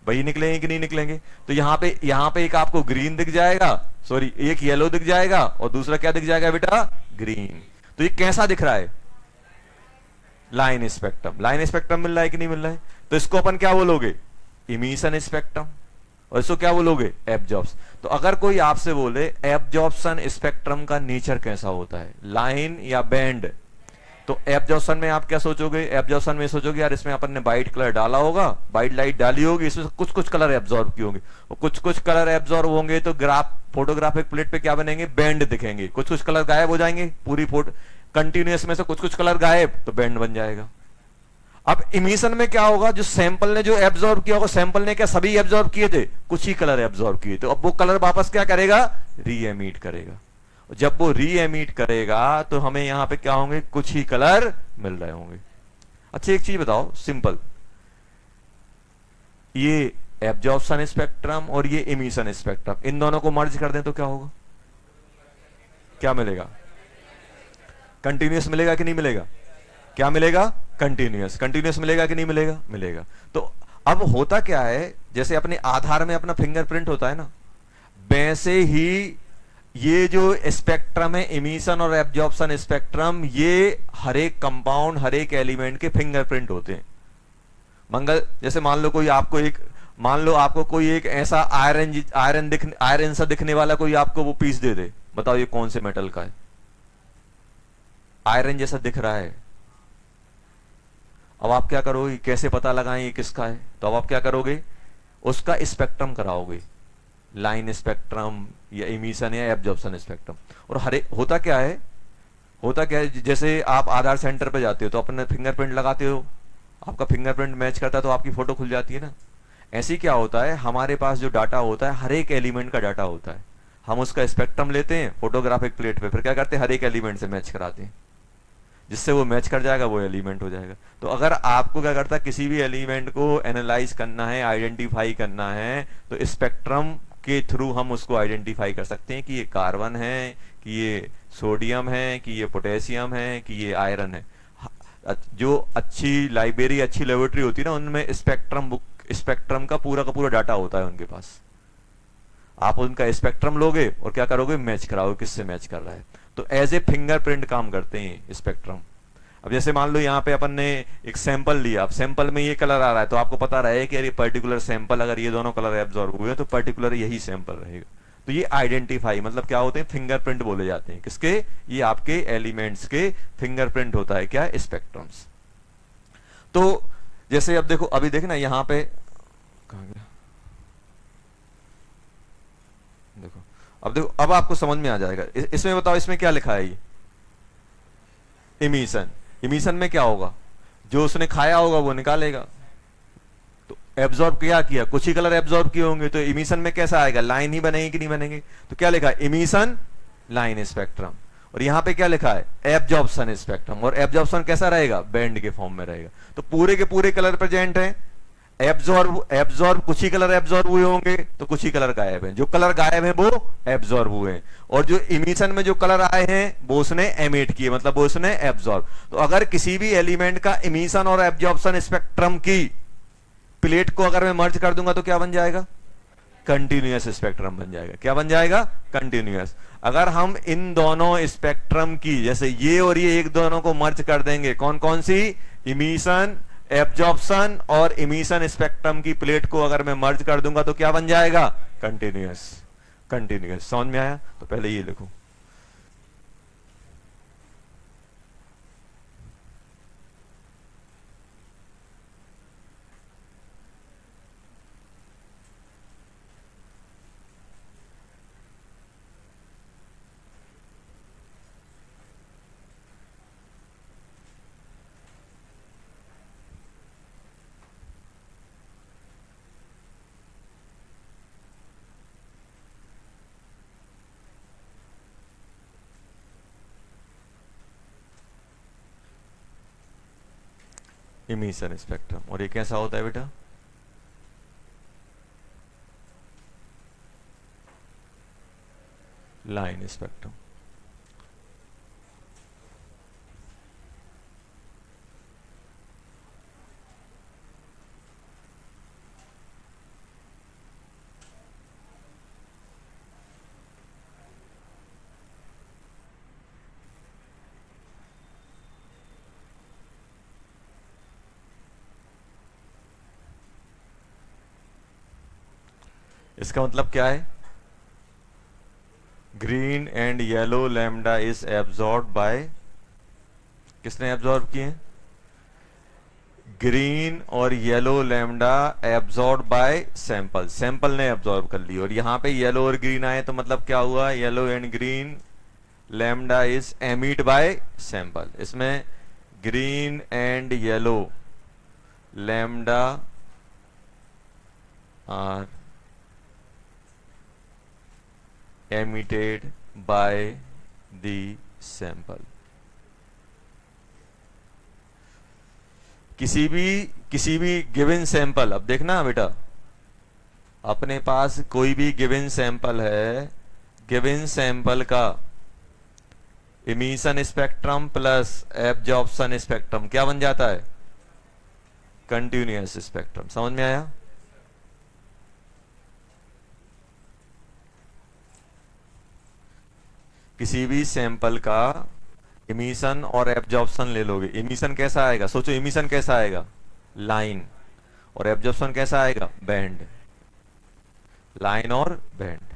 वही निकलेंगे कि नहीं निकलेंगे। तो यहां पे एक आपको ग्रीन दिख जाएगा, सॉरी एक येलो दिख जाएगा, और दूसरा क्या दिख जाएगा बेटा, ग्रीन। तो ये कैसा दिख रहा है, लाइन स्पेक्ट्रम। लाइन स्पेक्ट्रम मिल रहा है कि नहीं मिल रहा है, तो इसको अपन क्या बोलोगे, इमिशन स्पेक्ट्रम, और इसको क्या बोलोगे, एब्जॉर्प्शन। तो अगर कोई आपसे बोले एब्जॉर्प्शन स्पेक्ट्रम का नेचर कैसा होता है, लाइन या बैंड, तो एब्जॉर्प्शन में आप क्या सोचोगे, एब्जॉर्प्शन में सोचोगे यार इसमें अपन ने वाइट कलर डाला होगा, वाइट लाइट डाली होगी, इसमें कुछ कुछ कलर एब्जॉर्ब किए होंगे, और कुछ कुछ कलर एब्जॉर्ब होंगे तो ग्राफ फोटोग्राफिक प्लेट पे क्या बनेंगे, बैंड दिखेंगे, कुछ कुछ कलर गायब हो जाएंगे, पूरी फोटो कंटिन्यूअस में से कुछ कुछ कलर गायब, तो बैंड बन जाएगा। अब इमिशन में क्या होगा, जो सैंपल ने जो एब्जॉर्ब किया होगा, सैंपल ने क्या सभी एब्जॉर्ब किए थे, कुछ ही कलर एब्जॉर्ब किए, तो अब वो कलर वापस क्या करेगा, री एमिट करेगा। जब वो री एमिट करेगा तो हमें यहां पे क्या होंगे, कुछ ही कलर मिल रहे होंगे। अच्छा एक चीज बताओ सिंपल, ये एब्जॉर्प्शन स्पेक्ट्रम और ये इमिशन स्पेक्ट्रम, इन दोनों को मर्ज कर दें तो क्या होगा, क्या मिलेगा, कंटिन्यूअस मिलेगा कि नहीं मिलेगा, क्या मिलेगा, कंटिन्यूअस। कंटिन्यूअस मिलेगा कि नहीं मिलेगा, मिलेगा। तो अब होता क्या है, जैसे अपने आधार में अपना फिंगरप्रिंट होता है ना, वैसे ही ये जो स्पेक्ट्रम है, इमिशन और एब्जॉर्प्शन स्पेक्ट्रम, ये हर एक कंपाउंड हर एक एलिमेंट के फिंगरप्रिंट होते हैं। मंगल जैसे मान लो कोई आपको एक, मान लो आपको कोई एक ऐसा आयरन सा दिखने वाला कोई आपको वो पीस दे दे, बताओ ये कौन से मेटल का है, आयरन जैसा दिख रहा है। अब आप क्या करोगे, कैसे पता लगाएं ये किसका है, तो अब आप क्या करोगे, उसका स्पेक्ट्रम कराओगे, लाइन स्पेक्ट्रम या इमिशन या एब्जॉर्प्शन स्पेक्ट्रम। और हरे होता क्या है, होता क्या है, जैसे आप आधार सेंटर पे जाते हो तो अपने फिंगरप्रिंट लगाते हो, आपका फिंगरप्रिंट मैच करता है तो आपकी फोटो खुल जाती है ना। ऐसे ही क्या होता है, हमारे पास जो डाटा होता है हर एक एलिमेंट का डाटा होता है, हम उसका स्पेक्ट्रम लेते हैं फोटोग्राफिक प्लेट पे, फिर क्या करते हैं, हर एक एलिमेंट से मैच कराते हैं, जिससे वो मैच कर जाएगा वो एलिमेंट हो जाएगा। तो अगर आपको क्या करता है, किसी भी एलिमेंट को एनालाइज करना है, आइडेंटिफाई करना है, तो स्पेक्ट्रम के थ्रू हम उसको आइडेंटिफाई कर सकते हैं कि ये कार्बन है, कि ये सोडियम है, कि ये पोटेशियम है, कि ये आयरन है। जो अच्छी लाइब्रेरी, अच्छी लेबोरेटरी होती है ना, उनमें स्पेक्ट्रम का पूरा डाटा होता है उनके पास। आप उनका स्पेक्ट्रम लोगे और क्या करोगे, मैच कराओगे किससे मैच कर रहा है। तो एज ए फिंगरप्रिंट काम करते हैं स्पेक्ट्रम। अब जैसे मान लो यहाँ पे अपन ने एक सैंपल लिया, अब सैंपल में ये कलर आ रहा है, तो आपको पता रहे कि ये पर्टिकुलर सैंपल, अगर ये दोनों कलर एब्जॉर्ब हुए तो पर्टिकुलर यही सैंपल रहेगा। तो ये आइडेंटिफाई मतलब क्या होते हैं, फिंगरप्रिंट बोले जाते हैं, किसके, ये आपके एलिमेंट्स के फिंगरप्रिंट होता है क्या, स्पेक्ट्रम्स। तो जैसे अब देखो, अभी देखना यहाँ पे कहाँ गया, देखो अब देखो, अब आपको समझ में आ जाएगा। इसमें बताओ इसमें क्या लिखा है, ये इमिशन। इमिशन में क्या होगा, जो उसने खाया होगा वो निकालेगा, तो एब्जॉर्ब क्या किया, कुछ ही कलर एब्जॉर्ब किए होंगे, तो इमिशन में कैसा आएगा, लाइन ही बनेगी कि नहीं बनेगी। तो क्या लिखा है, इमिशन लाइन स्पेक्ट्रम, और यहां पे क्या लिखा है, एब्जॉर्प्शन स्पेक्ट्रम, और एब्जॉर्प्शन कैसा रहेगा, बैंड के फॉर्म में रहेगा। तो पूरे के पूरे कलर प्रेजेंट हैं, एब्जॉर्ब कुछ ही कलर एब्जॉर्ब हुए होंगे, तो कुछ ही कलर गायब हैं, जो कलर गायब हैं वो एब्जॉर्ब हुए हैं, और जो इमिशन में जो कलर आए हैं वो उसने एमिट किए, मतलब वो उसने एब्जॉर्ब। तो अगर किसी भी एलिमेंट का इमिशन और एब्जॉर्प्शन स्पेक्ट्रम की प्लेट को अगर मैं मर्ज कर दूंगा तो क्या बन जाएगा, कंटिन्यूअस स्पेक्ट्रम बन जाएगा। क्या बन जाएगा, कंटिन्यूअस। अगर हम इन दोनों स्पेक्ट्रम की, जैसे ये और ये एक दोनों को मर्ज कर देंगे, कौन कौन सी, इमिशन, एब्जॉर्प्शन और इमिशन स्पेक्ट्रम की प्लेट को अगर मैं मर्ज कर दूंगा तो क्या बन जाएगा, कंटिन्यूअस। कंटिन्यूअस समझ में आया, तो पहले ये लिखो। Emission spectrum. और ये कैसा होता है बेटा? Line spectrum. इसका मतलब क्या है? Green and yellow lambda is absorb by, किसने एब्जॉर्ब किए? ग्रीन और yellow lambda absorb by sample, sample ने एब्जॉर्ब कर ली। और यहां पे येलो और ग्रीन आए तो मतलब क्या हुआ? Yellow and green lambda is emit by sample. इसमें green and yellow lambda are emitted by the sample। किसी भी गिवन सैंपल, अब देखना बेटा, अपने पास कोई भी गिवन सैंपल है, गिवन सैंपल का emission spectrum plus absorption spectrum क्या बन जाता है? Continuous spectrum. समझ में आया? किसी भी सैंपल का इमिशन और एब्जॉर्प्शन ले लोगे, इमिशन कैसा आएगा? सोचो इमिशन कैसा आएगा? लाइन। और एब्जॉर्प्शन कैसा आएगा? बैंड। लाइन और बैंड।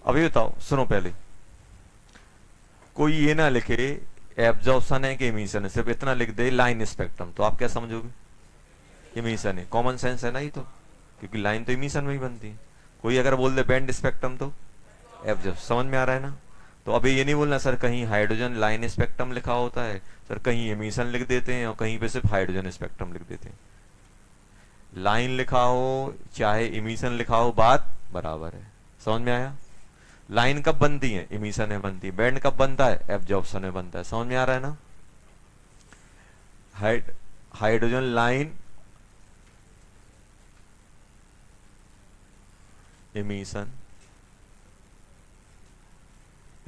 अभी बताओ, सुनो पहले, कोई ये ना लिखे एब्जॉर्प्शन है कि इमिशन है, सिर्फ इतना लिख दे लाइन स्पेक्ट्रम, तो आप क्या समझोगे? इमिशन है। कॉमन सेंस है ना ये तो, क्योंकि लाइन तो इमिशन में ही बनती है। कोई अगर बोल दे बैंड स्पेक्ट्रम तो एब्जॉर्ब। समझ में आ रहा है ना? तो अभी ये नहीं बोलना सर कहीं हाइड्रोजन लाइन स्पेक्ट्रम लिखा होता है, सर कहीं इमिशन लिख देते हैं और कहीं पे सिर्फ हाइड्रोजन स्पेक्ट्रम लिख देते हैं। लाइन लिखा हो चाहे इमिशन लिखा हो, बात बराबर है। समझ में आया? लाइन कब बनती है? इमिशन में बनती है। बैंड कब बनता है? एब्जॉर्प्शन में बनता है। समझ में आ रहा है ना? Hydrogen line emission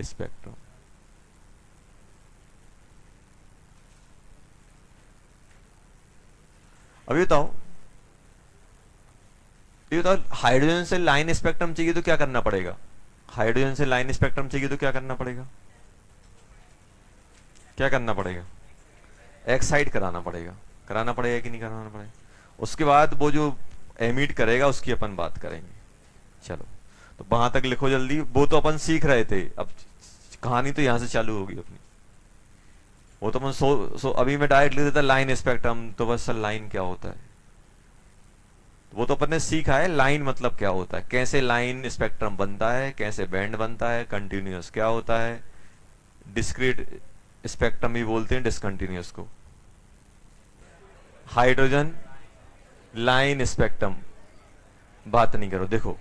spectrum. अभी बताओ, ये बताओ, हाइड्रोजन से लाइन स्पेक्ट्रम चाहिए तो क्या करना पड़ेगा? हाइड्रोजन से लाइन स्पेक्ट्रम चाहिए तो क्या करना पड़ेगा? क्या करना पड़ेगा? एक्साइट कराना पड़ेगा। कराना पड़ेगा कि नहीं कराना पड़ेगा? उसके बाद वो जो एमिट करेगा उसकी अपन बात करेंगे। चलो, तो वहां तक लिखो जल्दी। वो तो अपन सीख रहे थे, अब कहानी तो यहां से चालू होगी अपनी। वो तो अपन अभी मैं डायरेक्ट लिख देता लाइन स्पेक्ट्रम, तो बस सर लाइन क्या होता है? वो तो अपन ने सीखा है लाइन मतलब क्या होता है, कैसे लाइन स्पेक्ट्रम बनता है, कैसे बैंड बनता है, कंटिन्यूअस क्या होता है, डिस्क्रीट स्पेक्ट्रम भी बोलते हैं डिसकंटिन्यूअस को। हाइड्रोजन लाइन स्पेक्ट्रम बात नहीं करो। देखो,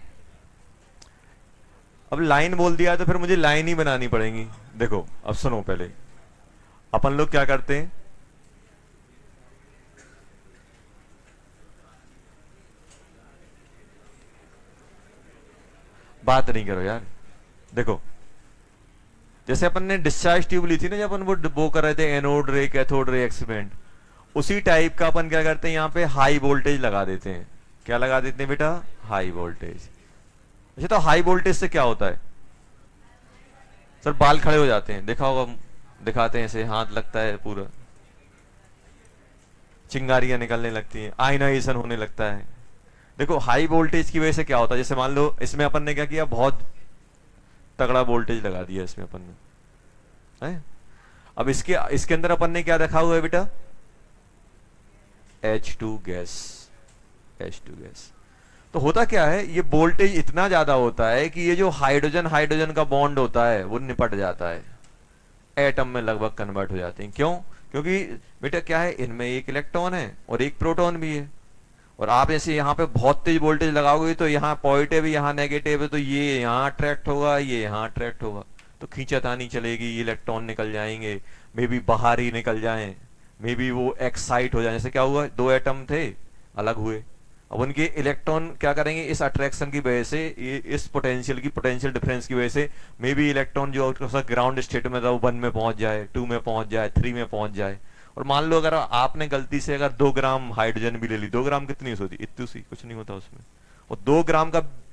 अब लाइन बोल दिया तो फिर मुझे लाइन ही बनानी पड़ेगी। देखो अब सुनो, पहले अपन लोग क्या करते हैं, बात नहीं करो यार। देखो, जैसे अपन ने डिस्चार्ज ट्यूब ली थी ना, जब अपन वो कर रहे थे एनोड रे कैथोड रे एक्सपेरिमेंट, उसी टाइप का अपन क्या करते हैं, यहाँ पे हाई वोल्टेज लगा देते हैं। क्या लगा देते हैं बेटा? High voltage. अच्छा, तो हाई वोल्टेज से क्या होता है? सर बाल खड़े हो जाते हैं, देखा होगा, दिखाते हैं ऐसे, हाथ लगता है पूरा, चिंगारियां निकलने लगती हैं, आयनाइजेशन होने लगता है। देखो हाई वोल्टेज की वजह से क्या होता है, जैसे मान लो इसमें अपन ने क्या किया, बहुत तगड़ा वोल्टेज लगा दिया इसमें अपन ने, है? अब इसके अंदर अपन ने क्या रखा हुआ है बेटा? H2 gas. H2 gas. तो होता क्या है, ये वोल्टेज इतना ज्यादा होता है कि ये जो हाइड्रोजन हाइड्रोजन का बॉन्ड होता है वो निपट जाता है, एटम में लगभग कन्वर्ट हो जाते हैं। क्यों? क्योंकि बेटा क्या है, इनमें एक इलेक्ट्रॉन है और एक प्रोटॉन भी है, और आप ऐसे यहाँ पे बहुत तेज वोल्टेज लगाओगे तो यहाँ पॉजिटिव यहाँ नेगेटिव है, तो ये यहाँ अट्रैक्ट होगा, ये यहाँ अट्रैक्ट होगा, तो खींचातानी चलेगी, ये इलेक्ट्रॉन निकल जाएंगे, मे बी बाहर ही निकल जाएं, मे बी वो एक्साइट हो जाए। जैसे क्या हुआ, दो एटम थे अलग हुए, अब उनके इलेक्ट्रॉन क्या करेंगे, इस अट्रैक्शन की वजह से, इस पोटेंशियल डिफरेंस की वजह से मे बी इलेक्ट्रॉन जो ग्राउंड स्टेट में था वो 1 में पहुंच जाए, 2 में पहुंच जाए, 3 में पहुंच जाए। और मान लो अगर आपने गलती से अगर 2 ग्राम हाइड्रोजन भी ले ली, 2 ग्राम कितनी होती, इतनी सी कुछ नहीं होता उसमें, और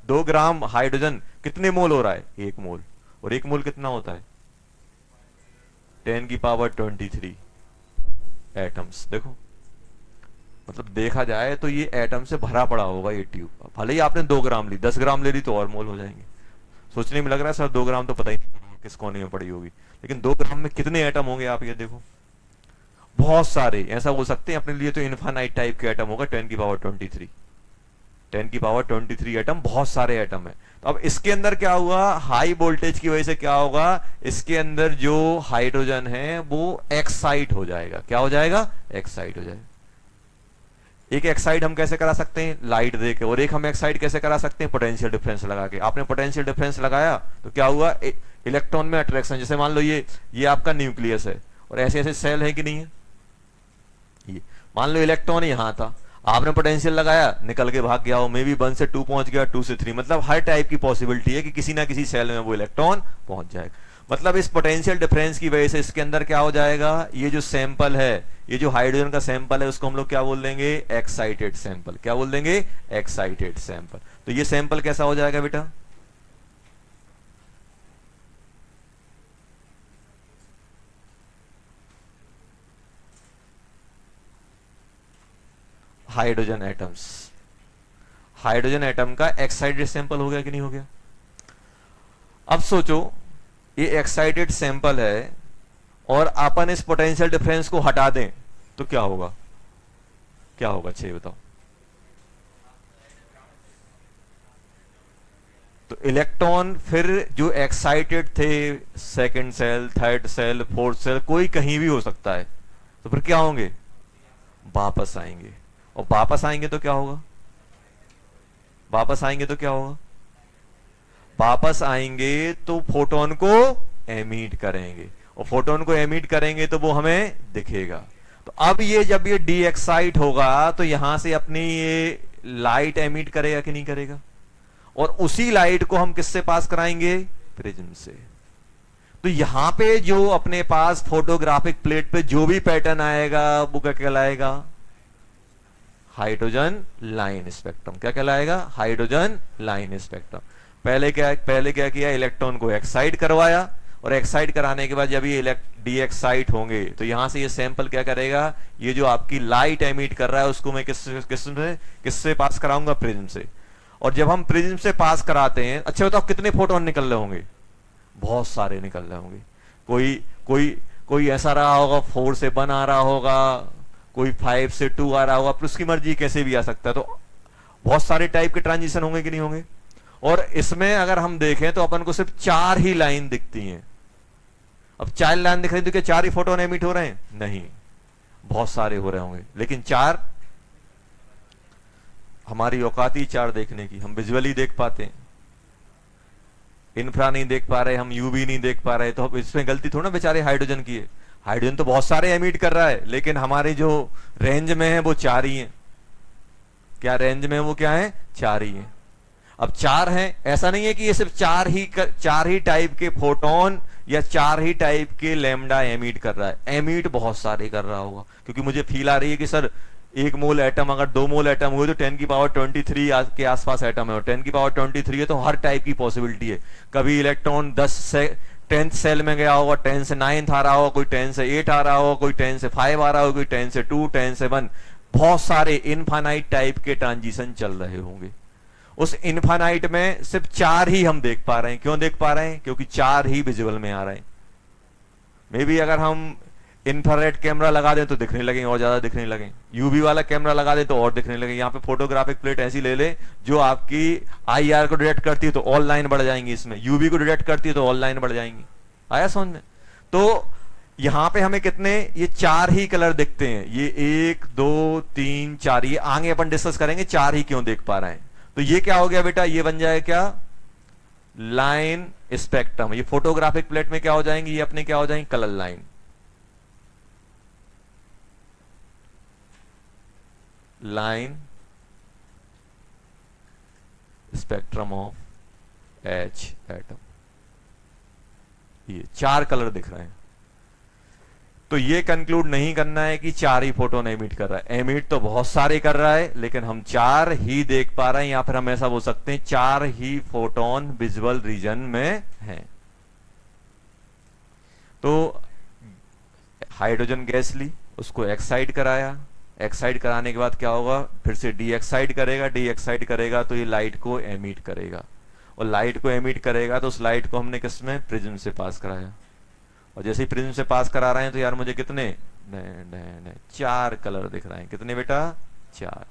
2 ग्राम हाइड्रोजन कितने मोल हो रहा है, 1 मोल, और 1 मोल कितना होता है 10⁻23 एटम्स। देखो मतलब देखा जाए तो ये एटम से भरा पड़ा होगा ये ट्यूब। भले ही आपने 2 ग्राम ली, 10 ग्राम ले ली तो और मोल हो जाएंगे। सोचने में लग रहा है सर 2 ग्राम तो पता ही नहीं किस कोने में पड़ी होगी, लेकिन 2 ग्राम में कितने एटम होंगे आप ये देखो, बहुत सारे। ऐसा बोल सकते हैं अपने लिए तो इन्फानाइट टाइप के एटम होगा 10⁻23 एटम, बहुत सारे एटम है। तो अब इसके अंदर क्या हुआ, हाई वोल्टेज की वजह से क्या होगा, इसके अंदर जो हाइड्रोजन है वो एक्साइट हो जाएगा। क्या हो जाएगा, एक्साइट हो जाएगा। एक एक्साइट हम कैसे करा सकते हैं, लाइट देके, और एक हम एक्साइट कैसे करा सकते हैं, पोटेंशियल डिफरेंस लगा के। आपने पोटेंशियल डिफरेंस लगाया तो क्या हुआ, इलेक्ट्रॉन में अट्रैक्शन। जैसे मान लो ये आपका न्यूक्लियस है और ऐसे ऐसे सेल है कि नहीं है, ये मान लो इलेक्ट्रॉन यहां था, आपने पोटेंशियल लगाया, निकल के भाग गया हो, मे बी 1 से 2 पहुंच गया, 2 से 3, मतलब हर टाइप की पॉसिबिलिटी है कि किसी ना किसी सेल में वो इलेक्ट्रॉन पहुंच जाएगा। मतलब इस पोटेंशियल डिफरेंस की वजह से इसके अंदर क्या हो जाएगा, ये जो सैंपल है, ये जो हाइड्रोजन का सैंपल है, उसको हम लोग क्या बोल देंगे, एक्साइटेड सैंपल। क्या बोल देंगे, एक्साइटेड सैंपल। तो ये सैंपल कैसा हो जाएगा बेटा, हाइड्रोजन एटम्स, हाइड्रोजन एटम का एक्साइटेड सैंपल हो गया कि नहीं हो गया। अब सोचो ये एक्साइटेड सैंपल है और अपन इस पोटेंशियल डिफरेंस को हटा दें तो क्या होगा, क्या होगा, अच्छे बताओ। तो इलेक्ट्रॉन फिर जो एक्साइटेड थे, second cell, third cell, fourth cell, कोई कहीं भी हो सकता है, तो फिर क्या होंगे, वापस आएंगे। और वापस आएंगे तो क्या होगा, वापस आएंगे तो क्या होगा, वापस आएंगे तो फोटोन को एमिट करेंगे, और फोटोन को एमिट करेंगे तो वो हमें दिखेगा। तो अब ये जब ये डी एक्साइट होगा तो यहां से अपनी ये लाइट एमिट करेगा कि नहीं करेगा, और उसी लाइट को हम किससे पास कराएंगे, प्रिज्म से। तो यहां पे जो अपने पास फोटोग्राफिक प्लेट पे जो भी पैटर्न आएगा वो क्या कहलाएगा, हाइड्रोजन लाइन स्पेक्ट्रम। क्या कहलाएगा, हाइड्रोजन लाइन स्पेक्ट्रम। पहले क्या किया, इलेक्ट्रॉन को एक्साइट करवाया, और एक्साइट कराने के बाद जब ये डी एक्साइट होंगे तो यहां से ये सैंपल क्या करेगा, ये जो आपकी लाइट एमिट कर रहा है उसको मैं किससे पास कराऊंगा, प्रिज्म से। और जब हम प्रिज्म से पास कराते हैं, अच्छा बताओ कितने फोटोन निकल रहे होंगे, बहुत सारे निकल रहे होंगे। कोई ऐसा रहा होगा 4 से 1 आ रहा होगा, कोई 5 से 2 आ रहा होगा, पर उसकी मर्जी कैसे भी आ सकता है। तो बहुत सारे टाइप के ट्रांजिशन होंगे कि नहीं होंगे। और इसमें अगर हम देखें तो अपन को सिर्फ 4 ही लाइन दिखती हैं। अब 4 लाइन दिख रही तो क्या 4 ही फोटोन एमिट हो रहे हैं, नहीं, बहुत सारे हो रहे होंगे, लेकिन 4 हमारी औकात ही 4 देखने की। हम विजुअली देख पाते हैं, इंफ्रा नहीं देख पा रहे, हम यूवी नहीं देख पा रहे, तो इसमें गलती थोड़ा ना बेचारे हाइड्रोजन की है। हाइड्रोजन तो बहुत सारे एमिट कर रहा है, लेकिन हमारे जो रेंज में है वो 4 ही है। क्या रेंज में वो क्या है, 4 ही है। अब 4 हैं, ऐसा नहीं है कि ये सिर्फ 4 ही टाइप के फोटोन या 4 ही टाइप के लैम्डा एमिट कर रहा है, एमिट बहुत सारे कर रहा होगा। क्योंकि मुझे फील आ रही है कि सर 1 मोल एटम अगर 2 मोल एटम हुए तो 10⁻23 के आसपास एटम है, और 10⁻23 है तो हर टाइप की पॉसिबिलिटी है। कभी इलेक्ट्रॉन 10th सेल में गया होगा, 10 से 9th आ रहा होगा, कोई 10 से 8 आ रहा होगा, कोई 10 से 5 आ रहा होगा, कोई 10 से 2, 10 से 1, बहुत सारे इनफाइनाइट टाइप के ट्रांजिशन चल रहे होंगे। उस इनफाइनाइट में सिर्फ 4 ही हम देख पा रहे हैं। क्यों देख पा रहे हैं, क्योंकि 4 ही विजुअल में आ रहे हैं। मे बी अगर हम इंफ्रारेड कैमरा लगा दें तो दिखने लगेंगे, और ज्यादा दिखने लगेंगे। यूवी वाला कैमरा लगा दें तो और दिखने लगेंगे। यहाँ पे फोटोग्राफिक प्लेट ऐसी ले ले जो आपकी IR को डिटेक्ट करती है तो ऑल लाइन बढ़ जाएंगी, इसमें यूवी को डिटेक्ट करती है तो ऑल लाइन बढ़ जाएंगी। आया समझ में। तो यहां पे हमें कितने, ये 4 ही कलर दिखते हैं, ये 1 2 3 4, ये आगे अपन डिस्कस करेंगे 4 ही क्यों देख पा रहे हैं। तो ये क्या हो गया बेटा, ये बन जाएगा क्या, लाइन स्पेक्ट्रम। ये फोटोग्राफिक प्लेट में क्या हो जाएंगी, ये अपने क्या हो जाएंगी, colour line. Line spectrum of H atom, ये 4 कलर दिख रहे हैं। तो ये कंक्लूड नहीं करना है कि 4 ही फोटोन एमिट कर रहा है, एमिट तो बहुत सारे कर रहा है, लेकिन हम 4 ही देख पा रहे हैं, या फिर हम ऐसा बोल सकते हैं 4 ही फोटोन विजुअल रीजन में हैं। तो हाइड्रोजन गैस ली, उसको एक्साइड कराया, एक्साइड कराने के बाद क्या होगा, फिर से डी एक्साइड करेगा, डी एक्साइड करेगा तो ये लाइट को एमिट करेगा, और लाइट को एमिट करेगा तो उस लाइट को हमने किसमें, प्रिज्म से पास कराया। और जैसे ही प्रिज्म से पास करा रहे हैं तो यार मुझे कितने, नहीं 4 कलर दिख रहे हैं। कितने बेटा, 4।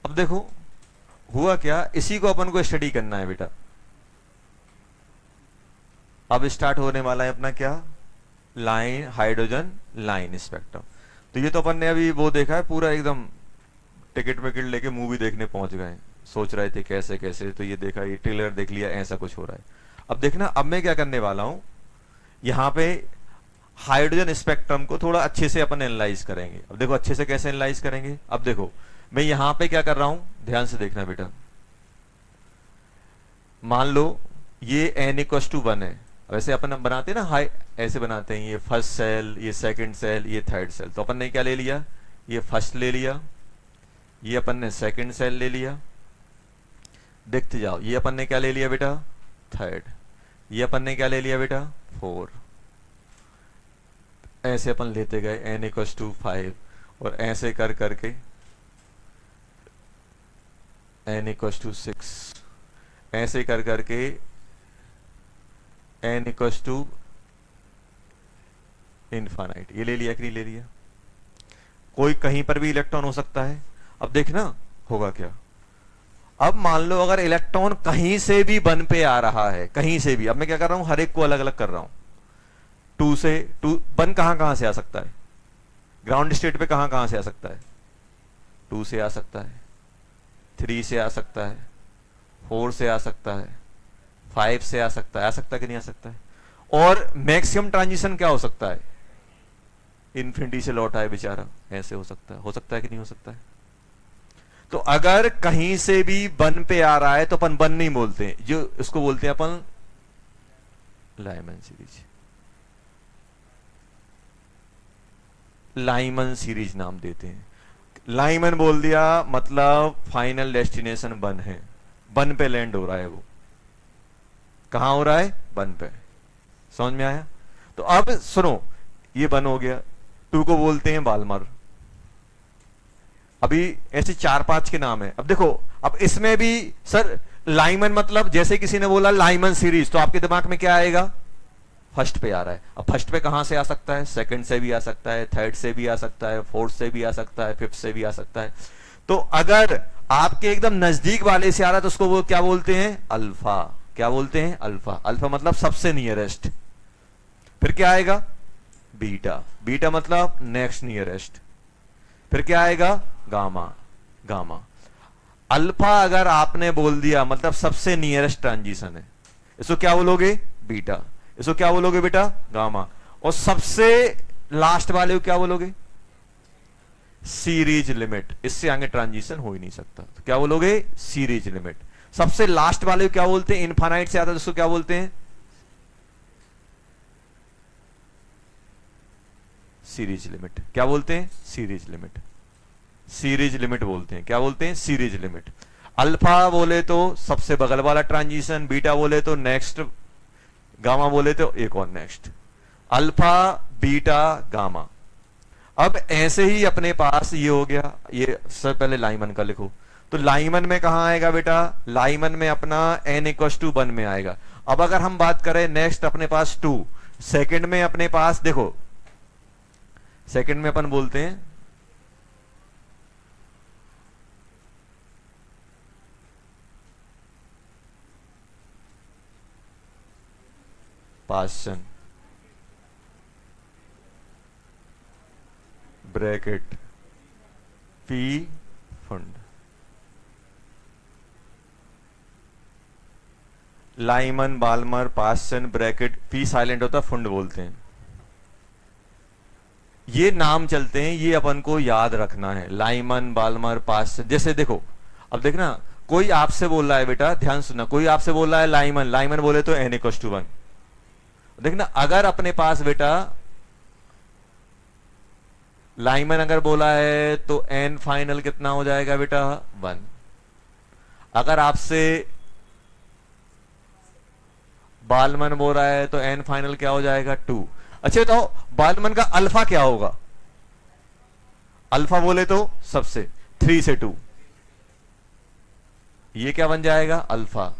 अब देखो हुआ क्या, इसी को अपन को स्टडी करना है बेटा। अब स्टार्ट होने वाला है अपना क्या, लाइन हाइड्रोजन लाइन स्पेक्ट्रम। तो ये तो अपन ने अभी वो देखा है पूरा, एकदम टिकट विकेट लेके मूवी देखने पहुंच गए, सोच रहे थे कैसे कैसे, तो ये देखा, ये ट्रेलर देख लिया, ऐसा कुछ हो रहा है। अब देखना, अब मैं क्या करने वाला हूं, यहां पे हाइड्रोजन स्पेक्ट्रम को थोड़ा अच्छे से अपन एनालाइज करेंगे। अब देखो अच्छे से कैसे एनालाइज करेंगे। अब देखो मैं यहां पे क्या कर रहा हूं, ध्यान से देखना बेटा। मान लो ये n=1 है, वैसे अपन बनाते हैं ना, हाई ऐसे बनाते हैं, ये फर्स्ट सेल, ये सेकंड सेल, ये थर्ड सेल। तो अपन ने क्या ले लिया, ये फर्स्ट ले लिया, ये अपन ने सेकंड सेल ले लिया, देखते जाओ, ये अपन ने क्या ले लिया बेटा, थर्ड, ये अपन ने क्या ले लिया बेटा, 4। ऐसे अपन लेते गए n=5, और ऐसे कर करके n=6, ऐसे कर करके n=∞। ये ले लिया कि नहीं ले लिया। कोई कहीं पर भी इलेक्ट्रॉन हो सकता है। अब देखना होगा क्या, अब मान लो अगर इलेक्ट्रॉन कहीं से भी 1 पे आ रहा है, कहीं से भी, अब मैं क्या कर रहा हूं, हर एक को अलग अलग कर रहा हूं। 2 से 1 कहां से आ सकता है, ग्राउंड स्टेट पे कहां से आ सकता है, 2 से आ सकता है, 3 से आ सकता है, 4 से आ सकता है, 5 से आ सकता है कि नहीं आ सकता है। और मैक्सिमम ट्रांजिशन क्या हो सकता है, इन्फिनिटी से लौटा है बेचारा, ऐसे हो सकता है कि नहीं हो सकता है। तो अगर कहीं से भी 1 पे आ रहा है तो अपन 1 नहीं बोलते हैं, जो इसको बोलते हैं अपन लाइमन सीरीज, लाइमन सीरीज नाम देते हैं। लाइमन बोल दिया मतलब फाइनल डेस्टिनेशन 1 है, 1 पे लैंड हो रहा है। वो कहां हो रहा है, 1 पे। समझ में आया। तो अब सुनो, ये 1 हो गया, 2 को बोलते हैं बाल्मर। अभी ऐसे 4-5 के नाम है। अब देखो, अब इसमें भी सर लाइमन मतलब, जैसे किसी ने बोला लाइमन सीरीज, तो आपके दिमाग में क्या आएगा, फर्स्ट पे आ रहा है। अब फर्स्ट पे कहां से आ सकता है, सेकंड से भी आ सकता है, थर्ड से भी आ सकता है, फोर्थ से भी आ सकता है, फिफ्थ से भी आ सकता है। तो अगर आपके एकदम नजदीक वाले से आ रहा है तो उसको वो क्या बोलते हैं, अल्फा। क्या बोलते हैं, अल्फा। अल्फा मतलब सबसे नियरेस्ट। फिर क्या आएगा, बीटा। बीटा मतलब नेक्स्ट नियरेस्ट। फिर क्या आएगा, गामा। गामा। अल्फा अगर आपने बोल दिया मतलब सबसे नियरेस्ट ट्रांजिशन है, इसको क्या बोलोगे, बीटा। इसको क्या बोलोगे बेटा, गामा। और सबसे लास्ट वाले को क्या बोलोगे, सीरीज लिमिट। इससे आगे ट्रांजिशन हो ही नहीं सकता, तो क्या बोलोगे, सीरीज लिमिट। सबसे लास्ट वाले को क्या बोलते हैं, इनफाइनाइट से आता है तो उसको क्या बोलते हैं, सीरीज लिमिट। क्या बोलते हैं, सीरीज लिमिट। सीरीज लिमिट बोलते हैं। क्या बोलते हैं, सीरीज लिमिट। अल्फा बोले तो सबसे बगल वाला ट्रांजिशन, बीटा बोले तो नेक्स्ट, गामा बोले तो एक और नेक्स्ट। Alpha, beta, gamma. अब ऐसे ही अपने पास ये हो गया। ये सबसे पहले लाइमन का लिखो। तो लाइमन में कहां आएगा बेटा, लाइमन में अपना n=1 में आएगा। अब अगर हम बात करें नेक्स्ट अपने पास 2, सेकंड में अपने पास देखो, सेकंड में अपन बोलते हैं Paschen bracket P fund, Lyman Balmer Paschen bracket P silent होता है, फुंड बोलते हैं। ये नाम चलते हैं, ये अपन को याद रखना है। लाइमन बाल्मर पास्चन, जैसे देखो अब देखना, कोई आपसे बोल रहा है बेटा, ध्यान सुनना, कोई आपसे बोल रहा है लाइमन, लाइमन बोले तो n=1। देखना अगर अपने पास बेटा लाइमन अगर बोला है तो n फाइनल कितना हो जाएगा बेटा 1। अगर आपसे बाल्मन बोल रहा है तो n फाइनल क्या हो जाएगा 2। अच्छा तो बाल्मन का अल्फा क्या होगा? अल्फा बोले तो सबसे 3 से 2, ये क्या बन जाएगा अल्फा,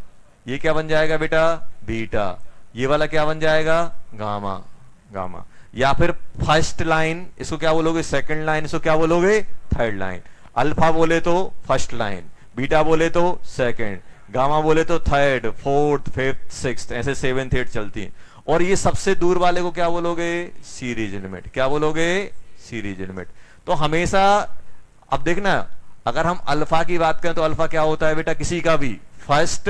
ये क्या बन जाएगा बेटा बीटा, ये वाला क्या बन जाएगा गामा, गामा। या फिर फर्स्ट लाइन इसको क्या बोलोगे सेकंड लाइन, इसको क्या बोलोगे थर्ड लाइन। अल्फा बोले तो फर्स्ट लाइन, बीटा बोले तो सेकंड, गामा बोले तो थर्ड, फोर्थ, फिफ्थ, सिक्स्थ, ऐसे सेवेंथ एट चलती है। और ये सबसे दूर वाले को क्या बोलोगे सीरीज लिमिट, क्या बोलोगे सीरीज लिमिट। तो हमेशा अब देखना, अगर हम अल्फा की बात करें तो अल्फा क्या होता है बेटा किसी का भी फर्स्ट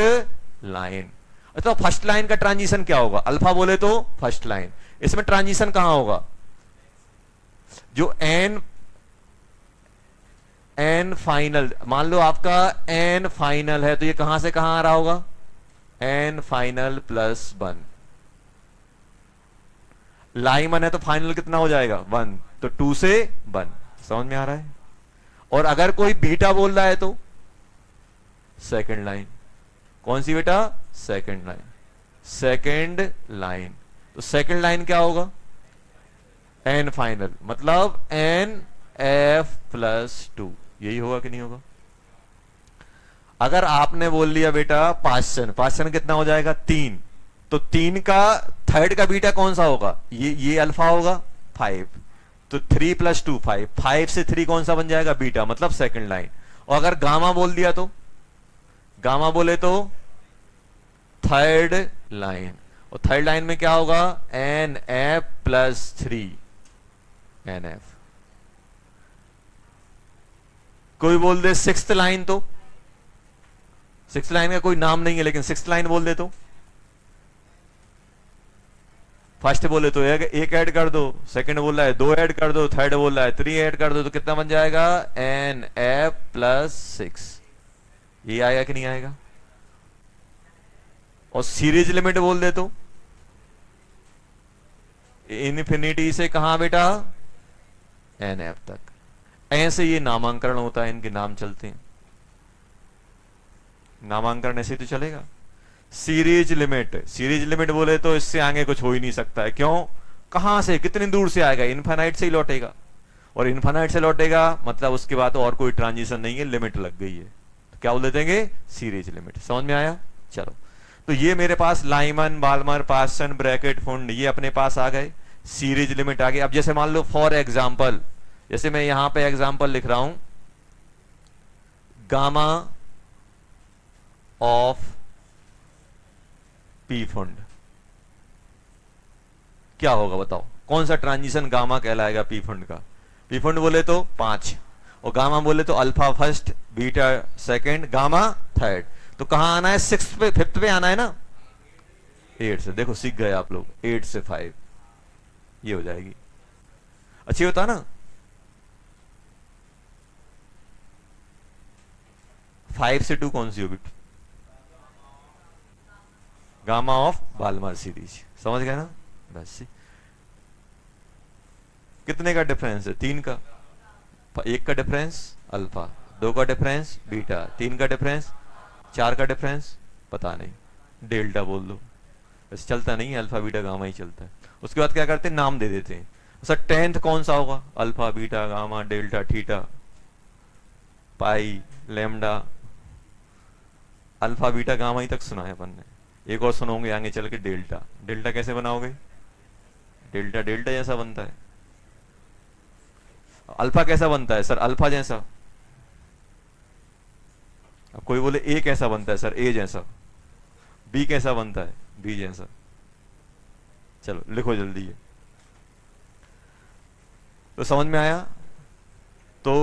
लाइन। तो फर्स्ट लाइन का ट्रांजिशन क्या होगा, अल्फा बोले तो फर्स्ट लाइन, इसमें ट्रांजिशन कहां होगा, जो एन फाइनल, मान लो आपका एन फाइनल है तो ये कहां से कहां आ रहा होगा एन फाइनल प्लस 1। लाइमन है तो फाइनल कितना हो जाएगा 1, तो 2 से 1, समझ में आ रहा है। और अगर कोई बीटा बोल रहा है तो सेकंड लाइन, कौन सी बेटा सेकंड लाइन, सेकंड लाइन। तो सेकंड लाइन क्या होगा एन फाइनल, मतलब एन एफ प्लस 2, यही होगा कि नहीं होगा। अगर आपने बोल लिया बेटा पास्चन, पास्चन कितना हो जाएगा 3, तो 3 का थर्ड का बीटा कौन सा होगा, ये अल्फा होगा 5, तो 3 + 2 5, 5 से 3 कौन सा बन जाएगा बीटा, मतलब सेकंड लाइन। और अगर गामा बोल दिया तो गामा बोले तो थर्ड लाइन, और थर्ड लाइन में क्या होगा N F plus 3 N F. कोई बोल दे सिक्स्थ लाइन, तो सिक्स्थ लाइन का कोई नाम नहीं है लेकिन सिक्स्थ लाइन बोल दे तो फर्स्ट बोले तो एक ऐड कर दो, सेकंड बोल रहा है 2 ऐड कर दो, थर्ड बोल रहा है 3 ऐड कर दो, तो कितना बन जाएगा एन एफ प्लस 6। ये आएगा कि नहीं आएगा। और सीरीज लिमिट बोल दे तो इन्फिनिटी से कहां बेटा एन एफ तक। ऐसे ये नामांकरण होता है, इनके नाम चलते हैं, नामांकरण ऐसे तो चलेगा। सीरीज लिमिट, सीरीज लिमिट बोले तो इससे आगे कुछ हो ही नहीं सकता है, क्यों, कहां से कितनी दूर से आएगा, इनफाइनाइट से ही लौटेगा, और इनफाइनाइट से लौटेगा मतलब उसके बाद और कोई ट्रांजिशन नहीं है, लिमिट लग गई है, तो क्या बोल देंगे सीरीज लिमिट। समझ में आया। चलो तो ये मेरे पास लाइमन बाल्मर पास्चन ब्रैकेट फुंड ये अपने पास आ गए, सीरीज लिमिट आ गई। अब जैसे मान लो फॉर एग्जाम्पल, जैसे मैं यहां पे एग्जाम्पल लिख रहा हूं गामा ऑफ पी फंड, क्या होगा बताओ, कौन सा ट्रांजिशन गामा कहलाएगा पी फंड का। पी फंड बोले तो 5, और गामा बोले तो alpha first, beta second, gamma third. तो कहां आना है 6 पे, 5th पे आना है ना, 8 से। देखो सीख गए आप लोग, 8 से 5 ये हो जाएगी। अच्छी होता ना। 5 से 2 कौन सी होगी, गामा ऑफ बाल्मर सीरीज, समझ गए ना। बस कितने का डिफरेंस है 3 का, 1 का डिफरेंस अल्फा, 2 का डिफरेंस बीटा, 3 का डिफरेंस, 4 का डिफरेंस पता नहीं, डेल्टा बोल दो, बस चलता नहीं है, अल्फा बीटा गामा ही चलता है। उसके बाद क्या करते हैं नाम दे देते हैं। सर 10th कौन सा होगा, alpha beta gamma delta theta pi lambda, alpha beta gamma ही तक सुना है अपन ने, एक और सुनोगे आगे चल के डेल्टा। डेल्टा कैसे बनाओगे, डेल्टा डेल्टा जैसा बनता है। अल्फा कैसा बनता है सर, अल्फा जैसा। अब कोई बोले ए कैसा बनता है सर, ए जैसा। बी कैसा बनता है, बी जैसा। चलो लिखो जल्दी है। तो समझ में आया? तो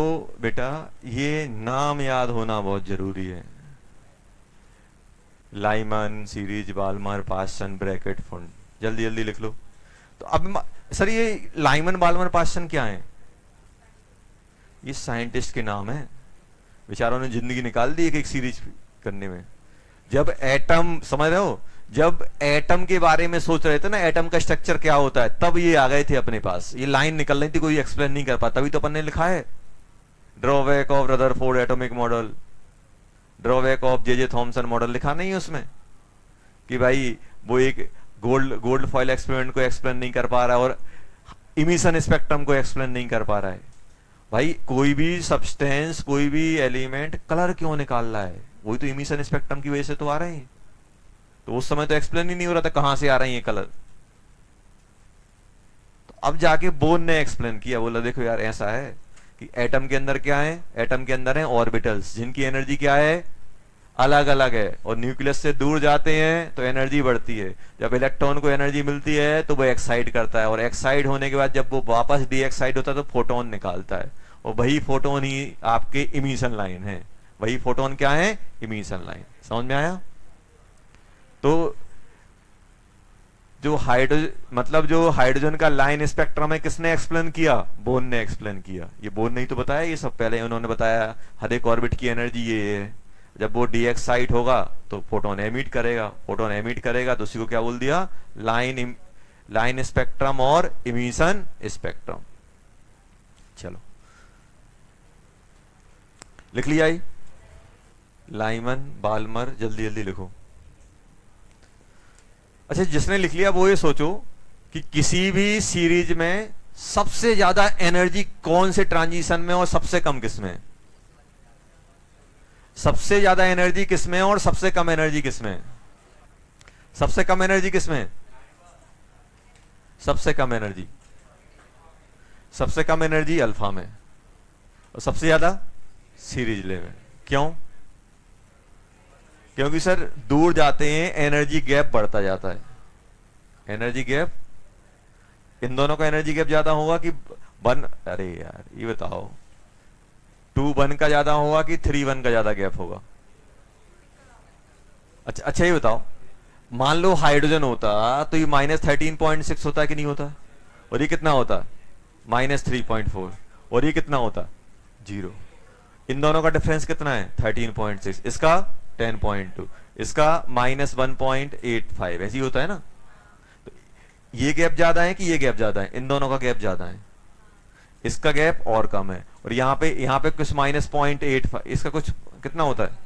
बेटा ये नाम याद होना बहुत जरूरी है। Lyman, series, Balmer, Paschen, Brackett, Pfund. जल्दी जल्दी लिख लो। तो अब सर ये लाइमन, बाल्मर, पास्टन क्या है? ये साइंटिस्ट के नाम है। बेचारों ने जिंदगी निकाल दी एक एक सीरीज करने में। जब एटम, समझ रहे हो, जब एटम के बारे में सोच रहे थे ना, एटम का स्ट्रक्चर क्या होता है, तब ये आ गए थे अपने पास। ये लाइन निकल रही थी, कोई एक्सप्लेन नहीं कर पाता, तभी तो अपन ने लिखा है drawback of Rutherford atomic model, drawback of J J Thomson model. लिखा नहीं है उसमें कि भाई वो एक गोल्ड गोल्ड फॉइल एक्सपेरिमेंट को एक्सप्लेन नहीं कर पा रहा है और इमिशन स्पेक्ट्रम को एक्सप्लेन नहीं कर पा रहा है। भाई कोई भी सब्सटेंस, कोई भी एलिमेंट कलर क्यों निकाल रहा है? वही तो इमिशन स्पेक्ट्रम की वजह से तो आ रहे हैं। तो उस समय तो एक्सप्लेन ही नहीं हो रहा था कहां से आ रहे हैं ये कलर। तो अब जाके बोर्न ने एक्सप्लेन किया, बोला देखो यार ऐसा है कि एटम के अंदर क्या है, एटम के अंदर है ऑर्बिटल्स जिनकी एनर्जी क्या है, अलग अलग है, और न्यूक्लियस से दूर जाते हैं तो एनर्जी बढ़ती है। जब इलेक्ट्रॉन को एनर्जी मिलती है तो वो एक्साइड करता है, और एक्साइड होने के बाद जब वो वापस डी एक्साइड होता है तो फोटोन निकालता है, और वही फोटोन ही आपके इमिशन लाइन है। वही फोटोन क्या है? Emission line. समझ में आया? तो जो हाइड्रोजन, मतलब जो हाइड्रोजन का लाइन स्पेक्ट्रम है, किसने एक्सप्लेन किया? बोर्न ने एक्सप्लेन किया। ये बोर्न ने ही तो बताया ये सब, पहले उन्होंने बताया हर एक ऑर्बिट की एनर्जी ये है। जब वो डी एक्साइट होगा तो फोटोन एमिट करेगा, फोटोन एमिट करेगा तो उसी को क्या बोल दिया? लाइन स्पेक्ट्रम और इमिशन स्पेक्ट्रम। चलो लिख लिया ही, लाइमन, बाल्मर, जल्दी जल्दी लिखो। अच्छा जिसने लिख लिया वो ये सोचो कि किसी भी सीरीज में सबसे ज्यादा एनर्जी कौन से ट्रांजिशन में और सबसे कम किसमें? सबसे ज्यादा एनर्जी किसमें और सबसे कम एनर्जी किसमें? सबसे कम एनर्जी किसमें? सबसे कम एनर्जी, सबसे कम एनर्जी अल्फा में, और सबसे ज्यादा सीरीज लेवल। क्यों? क्योंकि सर दूर जाते हैं एनर्जी गैप बढ़ता जाता है। एनर्जी गैप, इन दोनों का एनर्जी गैप ज्यादा होगा कि वन, अरे यार ये बताओ, 2-1 का ज्यादा होगा कि 3-1 का ज्यादा गैप होगा? अच्छा अच्छा ये बताओ, मान लो हाइड्रोजन होता तो ये -13.6 होता है कि नहीं होता? और ये कितना होता? -3.4। और ये कितना होता? 0। इन दोनों का डिफरेंस कितना है? 13.6। इसका 10.2, इसका -1.85। ऐसे ही होता है ना? तो ये गैप ज्यादा है कि ये गैप ज्यादा है? इन दोनों का गैप ज्यादा है, इसका गैप और कम है। और यहाँ पे कुछ -0.85, इसका कुछ कितना होता है?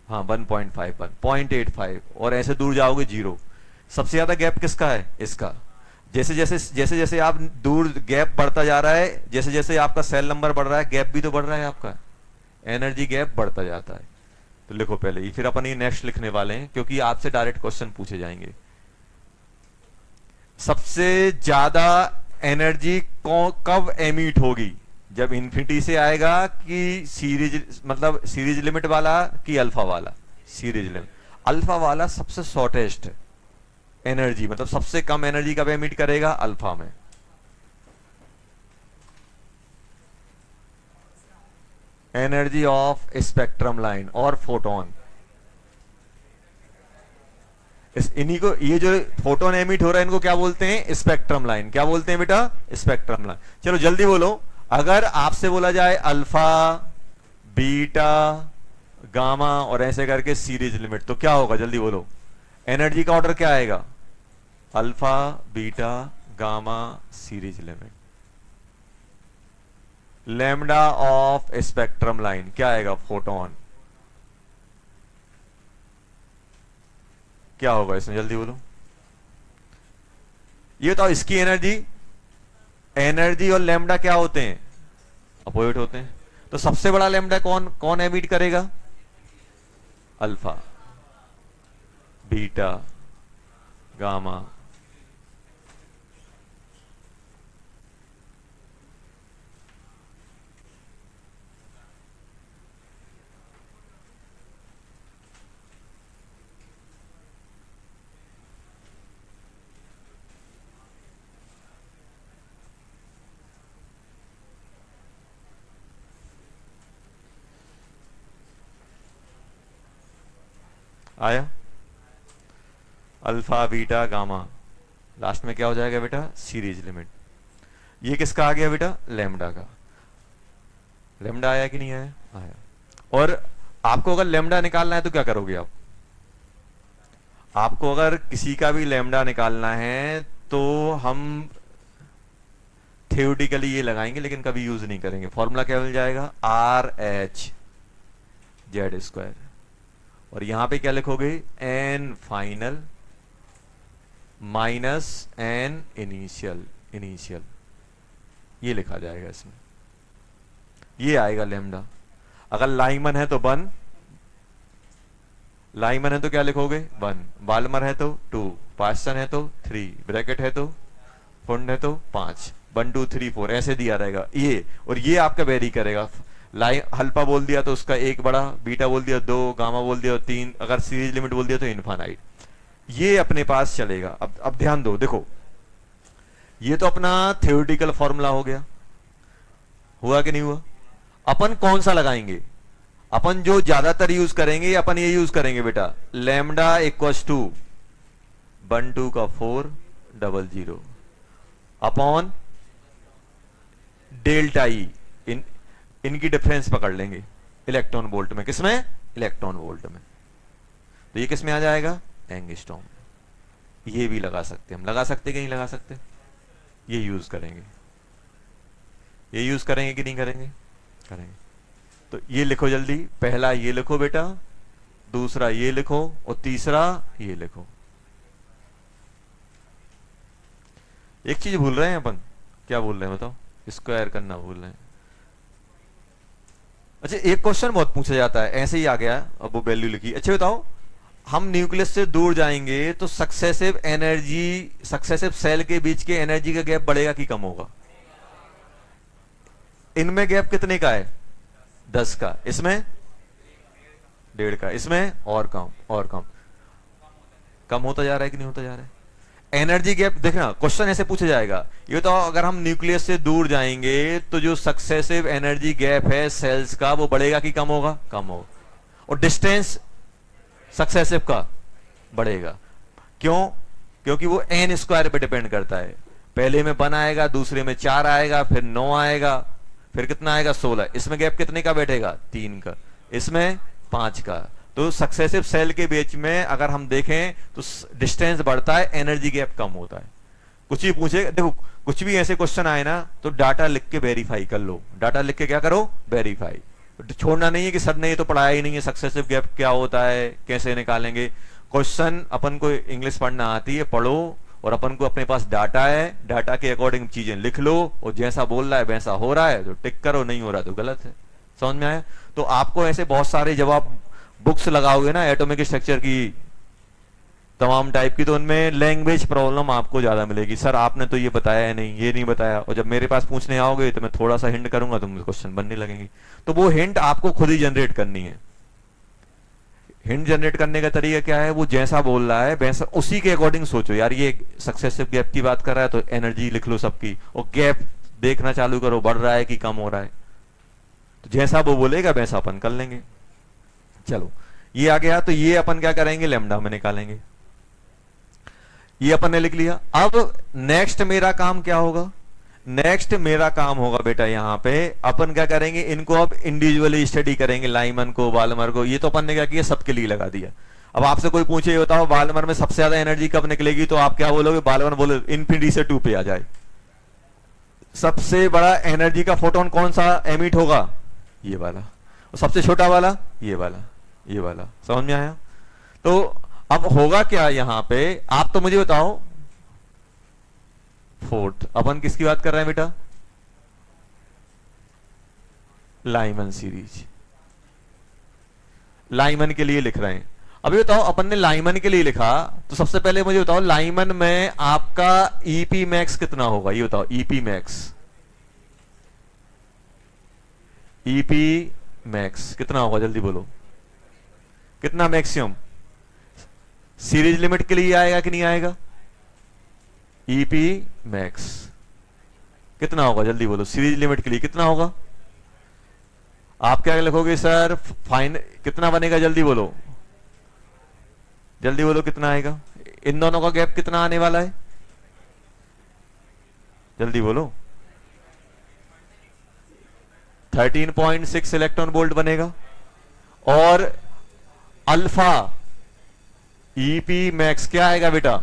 हाँ 1.51, 0.85, और ऐसे दूर जाओगे 0। सबसे ज्यादा गैप किसका है? इसका। जैसे जैसे आप दूर, गैप बढ़ता जा रहा है, जैसे जैसे आपका सेल नंबर बढ़ रहा है, गैप भी तो बढ़ रहा है आपका, एनर्जी गैप बढ़ता जाता है। तो लिखो पहले ही, फिर अपन ये नेक्स्ट लिखने वाले हैं क्योंकि आपसे डायरेक्ट क्वेश्चन पूछे जाएंगे। सबसे ज्यादा एनर्जी कब एमिट होगी? जब इन्फिनिटी से आएगा कि सीरीज, मतलब सीरीज लिमिट वाला कि अल्फा वाला? Series limit. अल्फा वाला सबसे शॉर्टेस्ट एनर्जी, मतलब सबसे कम एनर्जी कब एमिट करेगा? अल्फा में। एनर्जी ऑफ स्पेक्ट्रम लाइन और फोटोन, इन्हीं को, ये जो फोटोन एमिट हो रहा है इनको क्या बोलते हैं? Spectrum line. क्या बोलते हैं बेटा? Spectrum line. चलो जल्दी बोलो, अगर आपसे बोला जाए अल्फा, बीटा, गामा और ऐसे करके सीरीज लिमिट, तो क्या होगा? जल्दी बोलो, एनर्जी का ऑर्डर क्या आएगा? Alpha, beta, gamma, series limit. Lambda of spectrum line क्या आएगा? फोटोन। क्या होगा इसमें? जल्दी बोलो। ये तो इसकी एनर्जी, एनर्जी और लैम्डा क्या होते हैं? अपोजिट होते हैं। तो सबसे बड़ा लैम्डा कौन कौन एमिट करेगा? Alpha, beta, gamma. आया, अल्फा बीटा गामा, लास्ट में क्या हो जाएगा बेटा, सीरीज लिमिट। ये किसका आ गया बेटा, लैम्डा का। लैम्डा आया कि नहीं आया, आया। और आपको अगर लैम्डा निकालना है तो क्या करोगे आप, आपको अगर किसी का भी लैम्डा निकालना है तो हम थियोरिटिकली ये लगाएंगे लेकिन कभी यूज नहीं करेंगे। फॉर्मूला क्या मिल जाएगा, आर एच जेड स्क्वायर, और यहां पे क्या लिखोगे, N final minus N initial, initial ये लिखा जाएगा इसमें, ये आएगा लैम्डा। अगर लाइमन है तो 1, लाइमन है तो क्या लिखोगे 1, बाल्मर है तो 2, पास्टन है तो 3, ब्रैकेट है तो फुंड है तो 5, 1 2 3 4 ऐसे दिया रहेगा ये। और ये आपका वेरी करेगा, अल्फा बोल दिया तो उसका 1 बड़ा, बीटा बोल दिया 2, गामा बोल दिया 3, अगर सीरीज लिमिट बोल दिया तो इनफाइनाइट, ये अपने पास चलेगा। अब ध्यान दो, देखो ये तो अपना थ्योरेटिकल फॉर्मूला हो गया, हुआ कि नहीं हुआ। अपन कौन सा लगाएंगे, अपन जो ज्यादातर यूज करेंगे अपन ये यूज करेंगे बेटा, लैम्डा इक्वल्स टू 1 2 का 4 00 अपॉन डेल्टा ई, इनकी डिफरेंस पकड़ लेंगे इलेक्ट्रॉन वोल्ट में, किसमें, इलेक्ट्रॉन वोल्ट में। तो ये किस में आ जाएगा, एंगस्ट्रॉम। ये भी लगा सकते, हम लगा सकते कि नहीं लगा सकते, ये यूज करेंगे, ये यूज करेंगे कि नहीं करेंगे, करेंगे। तो ये लिखो जल्दी, पहला ये लिखो बेटा, दूसरा ये लिखो, और तीसरा ये लिखो। एक चीज भूल रहे हैं अपन, क्या भूल रहे हैं बताओ, स्क्वायर करना भूल रहे हैं। अच्छा एक क्वेश्चन बहुत पूछा जाता है, ऐसे ही आ गया, अब वो वैल्यू लिखी। अच्छा बताओ, हम न्यूक्लियस से दूर जाएंगे तो सक्सेसिव एनर्जी, सक्सेसिव सेल के बीच के एनर्जी का गैप बढ़ेगा कि कम होगा, इनमें गैप कितने का है, 10 का, इसमें 1.5 का, इसमें और कम, और कम, कम होता जा रहा है कि नहीं होता जा रहा है। एनर्जी गैप देखना, क्वेश्चन ऐसे पूछा जाएगा, ये तो अगर हम न्यूक्लियस से दूर जाएंगे तो जो सक्सेसिव एनर्जी गैप है सेल्स का वो बढ़ेगा कि कम होगा, कम होगा, और डिस्टेंस सक्सेसिव का बढ़ेगा। क्यों, क्योंकि वो एन स्क्वायर पे डिपेंड करता है, पहले में 1 आएगा, दूसरे में 4 आएगा, फिर 9 आएगा, फिर कितना आएगा 16, इसमें गैप कितने का बैठेगा, 3 का, इसमें 5 का। तो सक्सेसिव सेल के बीच में अगर हम देखें तो डिस्टेंस बढ़ता है, एनर्जी गैप कम होता है। कुछ भी पूछे, देखो कुछ भी ऐसे क्वेश्चन आए ना तो डाटा लिख के वेरीफाई कर लो, डाटा लिख के क्या करो, वेरीफाई। छोड़ना नहीं है कि सर ने ये तो पढ़ाया ही नहीं है, सक्सेसिव गैप क्या होता है, कैसे निकालेंगे। क्वेश्चन अपन को इंग्लिश पढ़ना आती है, पढ़ो, और अपन को अपने पास डाटा है, डाटा के अकॉर्डिंग चीजें लिख लो, और जैसा बोल रहा है वैसा हो रहा है तो टिक करो, नहीं हो रहा तो गलत है। समझ में आया। तो आपको ऐसे बहुत सारे जब आप बुक्स लगाओगे ना एटॉमिक स्ट्रक्चर की तमाम टाइप की, तो उनमें लैंग्वेज प्रॉब्लम आपको ज्यादा मिलेगी, सर आपने तो ये बताया है नहीं, ये नहीं बताया, और जब मेरे पास पूछने आओगे तो मैं थोड़ा सा हिंट करूंगा तो क्वेश्चन बनने लगेंगे। तो वो हिंट आपको खुद ही जनरेट करनी है। हिंट जनरेट करने का तरीका क्या है, वो जैसा बोल रहा है वैसा उसी के अकॉर्डिंग सोचो। यार ये सक्सेसिव गैप की बात कर रहा है तो एनर्जी लिख लो सबकी, और गैप देखना चालू करो बढ़ रहा है कि कम हो रहा है, तो जैसा वो बोलेगा वैसा अपन कर लेंगे। चलो ये आ गया, तो ये अपन क्या करेंगे, लैम्डा में निकालेंगे, ये अपन ने लिख लिया। अब नेक्स्ट मेरा काम क्या होगा, नेक्स्ट मेरा काम होगा बेटा यहां पे अपन क्या करेंगे, इनको अब इंडिविजुअली स्टडी करेंगे, लाइमन को, बाल्मर को। ये तो अपन ने क्या किया, सबके लिए लगा दिया। अब आपसे कोई पूछे, ये बताओ बाल्मर में सबसे ज्यादा एनर्जी कब निकलेगी, तो आप क्या बोलोगे, बाल्मर बोले इन्फिनिटी से 2 पे आ जाए। सबसे बड़ा एनर्जी का फोटोन कौन सा एमिट होगा, ये वाला, और सबसे छोटा वाला ये वाला, ये वाला। समझ में आया। तो अब होगा क्या यहां पे, आप तो मुझे बताओ, फोर्थ अपन किसकी बात कर रहे हैं बेटा, लाइमन सीरीज, लाइमन के लिए लिख रहे हैं। अभी बताओ अपन ने लाइमन के लिए लिखा, तो सबसे पहले मुझे बताओ लाइमन में आपका ईपी मैक्स कितना होगा, ये बताओ ईपी मैक्स, ईपी मैक्स कितना होगा, जल्दी बोलो कितना मैक्सिमम। सीरीज लिमिट के लिए आएगा कि नहीं आएगा, ईपी मैक्स कितना होगा, जल्दी बोलो, सीरीज लिमिट के लिए कितना होगा। आप क्या लिखोगे सर, फाइन कितना बनेगा, जल्दी बोलो, जल्दी बोलो कितना आएगा, इन दोनों का गैप कितना आने वाला है, जल्दी बोलो। 13.6 इलेक्ट्रॉन वोल्ट बनेगा। और अल्फा ईपी मैक्स क्या आएगा बेटा,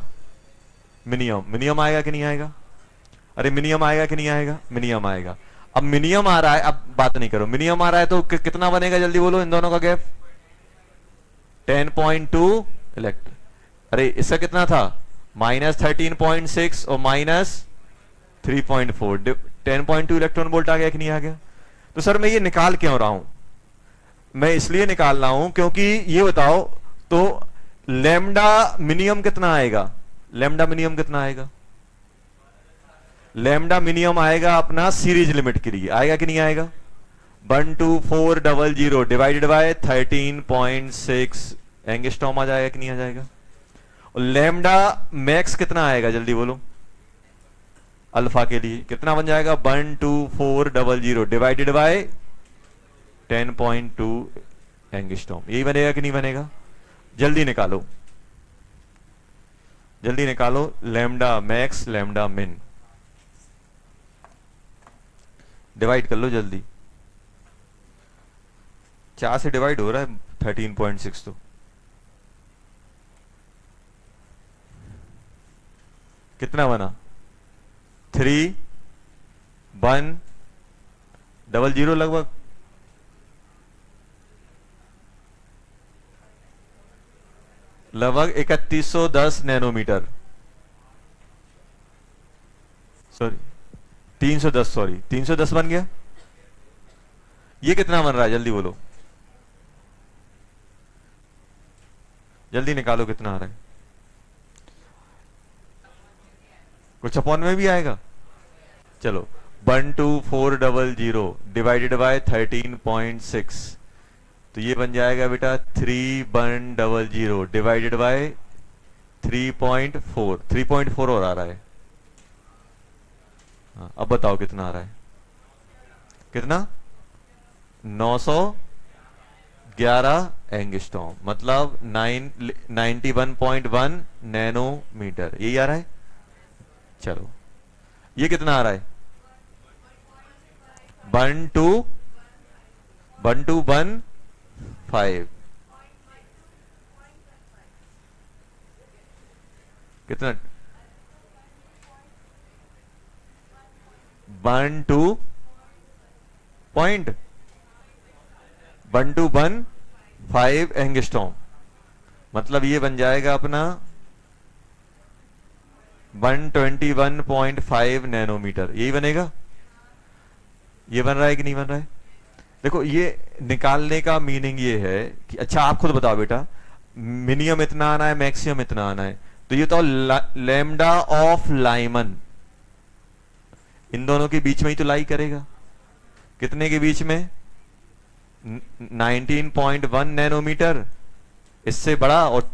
मिनिमम। मिनिमम आएगा कि नहीं आएगा, अरे मिनिमम आएगा कि नहीं आएगा, मिनिमम आएगा। अब मिनिमम आ रहा है, अब बात नहीं करो, मिनिमम आ रहा है तो कितना बनेगा, जल्दी बोलो इन दोनों का गैप 10.2 इलेक्ट्रॉन। अरे इसका कितना था, -13.6 और -3.4, 10.2 इलेक्ट्रॉन वोल्ट आ गया कि नहीं आ गया। तो सर मैं ये निकाल क्यों रहा हूं, मैं इसलिए निकाल रहा हूं क्योंकि ये बताओ तो लैम्डा मिनिमम कितना आएगा, लैम्डा मिनिमम कितना आएगा, लैम्डा मिनिमम आएगा अपना सीरीज लिमिट के लिए, आएगा कि नहीं आएगा, 12400 डिवाइडेड बाय 13.6 एंगस्ट्रॉम आ जाएगा कि नहीं आ जाएगा। और लैम्डा मैक्स कितना आएगा, जल्दी बोलो अल्फा के लिए कितना बन जाएगा, 12400 डिवाइडेड बाय 10.2 एंगस्ट्रॉम, यही बनेगा कि नहीं बनेगा, जल्दी निकालो, जल्दी निकालो लैम्डा मैक्स लैम्डा मिन, डिवाइड कर लो जल्दी, 4 से डिवाइड हो रहा है 13.6 तो कितना बना, 3100 लगभग, लगभग 3110 नैनोमीटर, सॉरी 310, सॉरी 310 बन गया। ये कितना बन रहा है, जल्दी बोलो, जल्दी निकालो कितना आ रहा है, कुछ अपॉन में भी आएगा, चलो 12400 डिवाइडेड बाय 13.6, तो ये बन जाएगा बेटा 3100 डिवाइडेड बाय 3.4, 3.4 और आ रहा है। हाँ, अब बताओ कितना आ रहा है, कितना 911 एंगस्ट्रॉम, मतलब 91.1 नैनोमीटर, यही आ रहा है। चलो ये कितना आ रहा है, 1215 कितना, 1215 एंगस्ट्रॉम, मतलब ये बन जाएगा अपना 121.5 नैनोमीटर, यही बनेगा। ये बन रहा है कि नहीं बन रहा है, देखो ये निकालने का मीनिंग ये है कि अच्छा आप खुद बताओ बेटा, मिनिमम इतना आना है, मैक्सिमम इतना आना है, तो ये तो लैम्डा ऑफ लाइमन इन दोनों के बीच में ही तो लाई करेगा, कितने के बीच में, 19.1 नैनोमीटर, इससे बड़ा और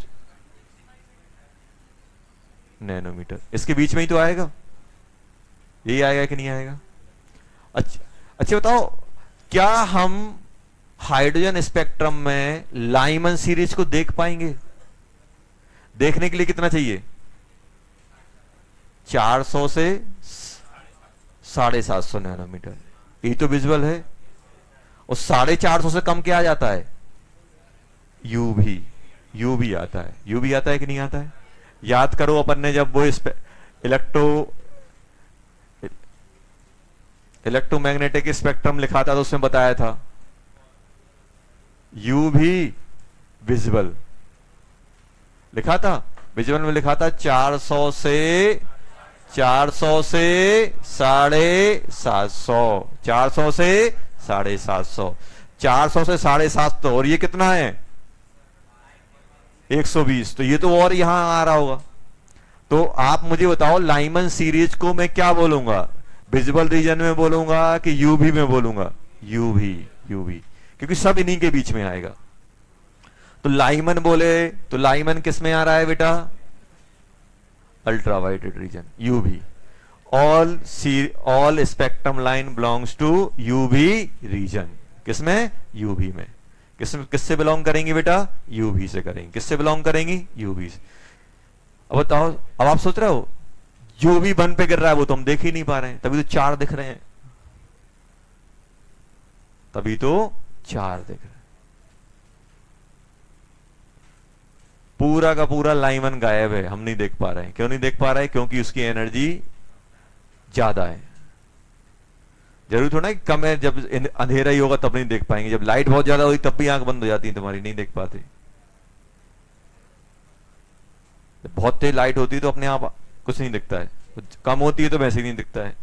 नैनोमीटर, इसके बीच में ही तो आएगा, यही आएगा कि नहीं आएगा। अच्छा बताओ, क्या हम हाइड्रोजन स्पेक्ट्रम में लाइमन सीरीज को देख पाएंगे, देखने के लिए कितना चाहिए, 400 से 750 नैनोमीटर, ये तो विजुअल है। और 450 से कम क्या आ जाता है, यूवी, यूवी आता है, यूवी आता है कि नहीं आता है। याद करो अपन ने जब वो इलेक्ट्रोमैग्नेटिक स्पेक्ट्रम लिखा था तो उसमें बताया था यूवी विजिबल लिखा था, विजुअल में लिखा था 400 से 750, 400 से 750, 400 से 750, और ये कितना है 120, तो ये तो और यहां आ रहा होगा। तो आप मुझे बताओ लाइमन सीरीज को मैं क्या बोलूंगा, विजिबल रीजन में बोलूंगा कि यूवी में बोलूंगा, यूवी, यूवी, क्योंकि सब इन्हीं के बीच में आएगा। तो लाइमन बोले तो लाइमन किस में आ रहा है बेटा, ultraviolet region, UV. All spectrum line belongs to UV region, किसमें, यूवी में, किससे बिलोंग करेंगी बेटा? यूवी से करेंगी। किससे बिलोंग करेंगी? यूवी से। अब बताओ, अब आप सोच रहे हो जो भी 1 पे गिर रहा है वो तो हम देख ही नहीं पा रहे हैं, तभी तो 4 दिख रहे हैं, तभी तो 4 दिख रहे हैं। पूरा का पूरा लाइन 1 गायब है, हम नहीं देख पा रहे हैं। क्यों नहीं देख पा रहे हैं? क्योंकि उसकी एनर्जी ज्यादा है। जरूरी थोड़ा ना कि कम है, जब अंधेरा ही होगा तब नहीं देख पाएंगे, जब लाइट बहुत ज्यादा होगी तब भी आंख बंद हो जाती है तुम्हारी, नहीं देख पाते। बहुत तेज लाइट होती है तो अपने आप कुछ नहीं दिखता है, कम होती है तो वैसे ही नहीं दिखता है।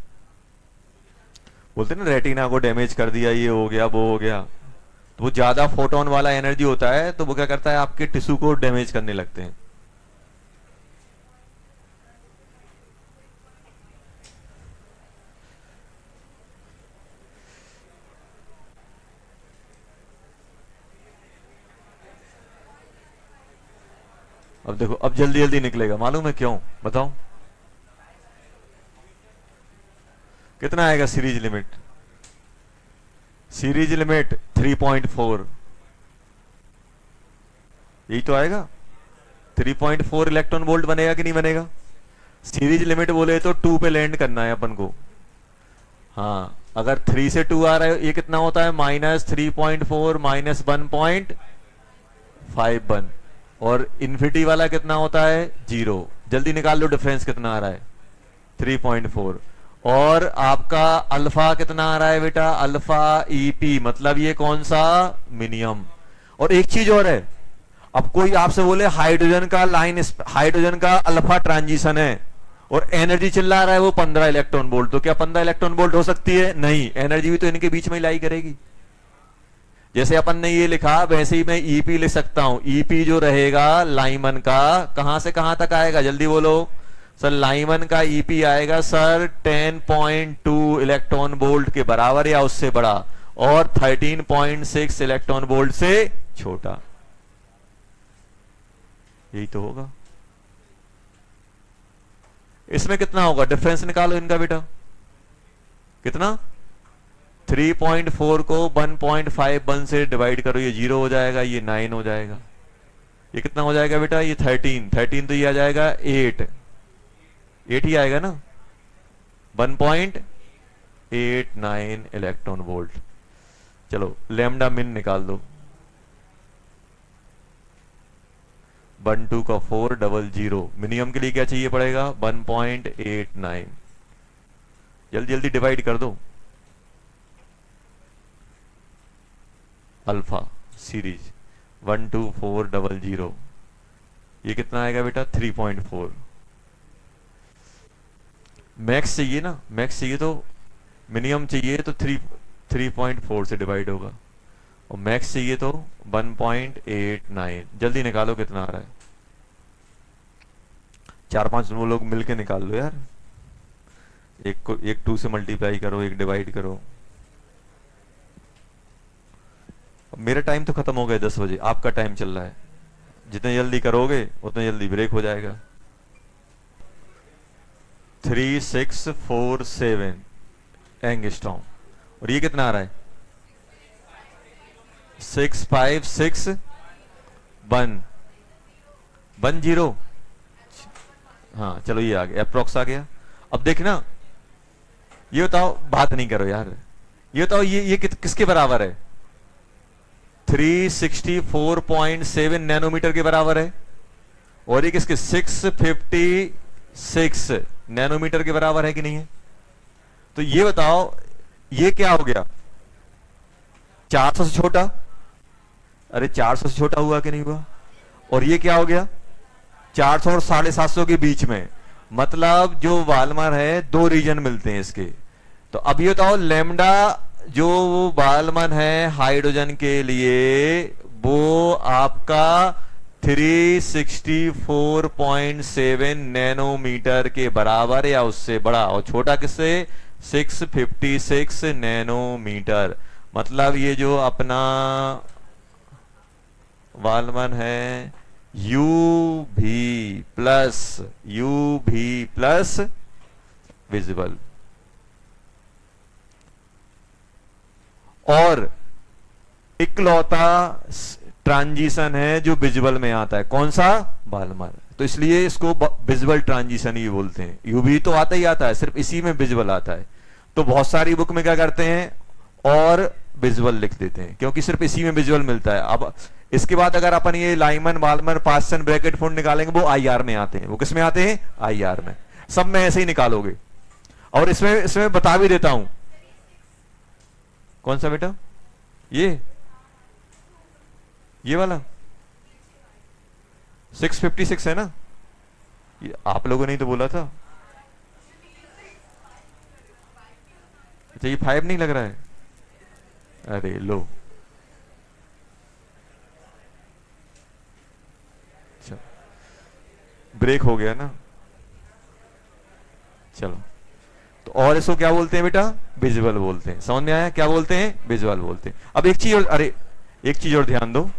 बोलते ना रेटिना को डैमेज कर दिया, ये हो गया वो हो गया, तो वो ज्यादा फोटोन वाला एनर्जी होता है तो वो क्या करता है, आपके टिश्यू को डैमेज करने लगते हैं। अब देखो, अब जल्दी जल्दी निकलेगा, मालूम है क्यों? बताओ कितना आएगा सीरीज लिमिट? सीरीज लिमिट 3.4, यही तो आएगा। 3.4 इलेक्ट्रॉन वोल्ट बनेगा कि नहीं बनेगा? सीरीज लिमिट बोले तो 2 पे लैंड करना है अपन को। हाँ, अगर 3 से 2 आ रहा है, ये कितना होता है? -3.4 -1.51, और इन्फिनिटी वाला कितना होता है? 0। जल्दी निकाल लो डिफरेंस कितना आ रहा है? 3.4। और आपका अल्फा कितना आ रहा है बेटा? अल्फा ईपी, मतलब ये कौन सा? मिनियम। और एक चीज और है, अब कोई आपसे बोले हाइड्रोजन का लाइन, हाइड्रोजन का अल्फा ट्रांजिशन है और एनर्जी चिल्ला रहा है वो 15 इलेक्ट्रॉन वोल्ट, तो क्या 15 इलेक्ट्रॉन वोल्ट हो सकती है? नहीं, एनर्जी भी तो इनके बीच में ही लाई करेगी। जैसे अपन ने ये लिखा वैसे ही मैं ईपी लिख सकता हूं। ईपी जो रहेगा लाइमन का, कहां से कहां तक आएगा? जल्दी बोलो सर। लाइमन का ईपी आएगा सर 10.2 इलेक्ट्रॉन वोल्ट के बराबर या उससे बड़ा, और 13.6 इलेक्ट्रॉन वोल्ट से छोटा। यही तो होगा। इसमें कितना होगा? डिफरेंस निकालो इनका बेटा। कितना? 3.4 को 1.51 से डिवाइड करो, ये 0 हो जाएगा, ये 9 हो जाएगा। ये कितना हो जाएगा बेटा? ये 13 तो ये आ जाएगा 8 ही आएगा ना। 1.89 इलेक्ट्रॉन वोल्ट। चलो लैम्डा मिन निकाल दो। 12 का 400, मिनिमम के लिए क्या चाहिए पड़ेगा? 1.89। जल्दी जल्दी डिवाइड कर दो। अल्फा सीरीज 12400, ये कितना आएगा बेटा? 3.4। मैक्स चाहिए ना, मैक्स चाहिए तो मिनिमम चाहिए तो 3.4 से डिवाइड होगा, और मैक्स चाहिए तो 1.89। जल्दी निकालो कितना आ रहा है। 4-5 लोग मिलके निकाल लो यार। एक 2 से मल्टीप्लाई करो, एक डिवाइड करो। मेरा टाइम तो खत्म हो गया 10 बजे, आपका टाइम चल रहा है। जितने जल्दी करोगे उतने जल्दी ब्रेक हो जाएगा। 3647 एंगस्ट्रॉम, और ये कितना आ रहा है? 65610। हाँ चलो, ये आ गया, अप्रोक्स आ गया। अब देखना, ये बताओ, बात नहीं करो यार, ये बताओ ये किसके बराबर है? 364.7 नैनोमीटर के बराबर है, और ये किसके? 656 नैनोमीटर के बराबर है कि नहीं है? तो ये बताओ ये क्या हो गया? 400 से छोटा? अरे 400 से छोटा हुआ कि नहीं हुआ? और ये क्या हो गया? 400 और 750 के बीच में, मतलब जो वाल्मर है 2 रीजन मिलते हैं इसके। तो अब ये बताओ लैम्डा जो बालमन है हाइड्रोजन के लिए, वो आपका 364.7 नैनोमीटर के बराबर या उससे बड़ा, और छोटा किससे? 656 नैनोमीटर। मतलब ये जो अपना वाल्मन है यू भी प्लस विजिबल, और 364.7 नैनोमीटर के बराबर है, 656 नैनोमीटर के बराबर है, 656 नैनोमीटर के बराबर है। 656 नैनोमीटर के बराबर है, 656 नैनोमीटर के बराबर है। और 364.7 नैनोमीटर के बराबर है, 656 नैनोमीटर के बराबर है। और इकलौता ट्रांजिशन है जो विजुअल में आता है, कौन सा? बाल्मर। तो इसलिए इसको विजुअल ट्रांजिशन ही बोलते हैं। यूवी तो आता ही आता है, सिर्फ इसी में विजुअल आता है। तो बहुत सारी बुक में क्या करते हैं, और विजुअल लिख देते हैं, क्योंकि सिर्फ इसी में विजुअल मिलता है। अब इसके बाद अगर अपन ये लाइमन, बाल्मर, पास्सन, ब्रैकेट फुंड निकालेंगे, वो आईआर में आते हैं। वो किस में आते हैं? आईआर में। सब में ऐसे ही निकालोगे। और इसमें इसमें बता भी देता हूं। कौन सा बेटा? ये वाला 656 है ना? ये आप लोगों ने ही तो बोला था। अच्छा, ये 5 नहीं लग रहा है? अरे लो, अच्छा ब्रेक हो गया ना। चलो, तो और इसको क्या बोलते हैं बेटा? विजुअल बोलते हैं। समझ में आया? क्या बोलते हैं? विजुअल बोलते हैं। अब एक चीज और, अरे एक चीज और ध्यान दो,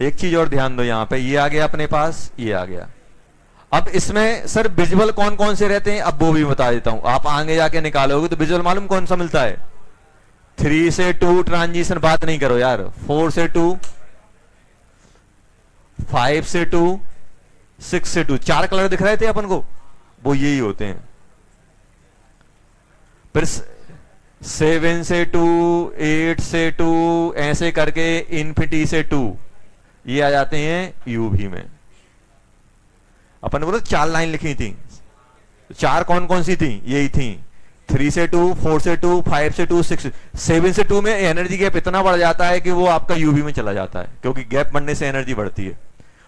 एक चीज और ध्यान दो। यहां पे ये आ गया अपने पास, ये आ गया। अब इसमें सर विजुअल कौन कौन से रहते हैं, अब वो भी बता देता हूं। आप आगे जाके निकालोगे तो विजुअल मालूम कौन सा मिलता है? 3 से 2 ट्रांजिशन, बात नहीं करो यार। 4 से 2, 5 से 2, 6 से 2, 4 कलर दिख रहे थे अपन को, वो यही होते हैं। फिर 7 से 2, 8 से 2, ऐसे करके इन्फिनिटी से 2, ये आ जाते हैं यूवी में। अपन ने बोला 4 लाइन लिखी थी, 4 कौन कौन सी थी? यही थी। 3 से 2, 4 से 2, 5 से 2, 6, 7 से 2 में एनर्जी गैप इतना बढ़ जाता है कि वो आपका यूवी में चला जाता है, क्योंकि गैप बढ़ने से एनर्जी बढ़ती है।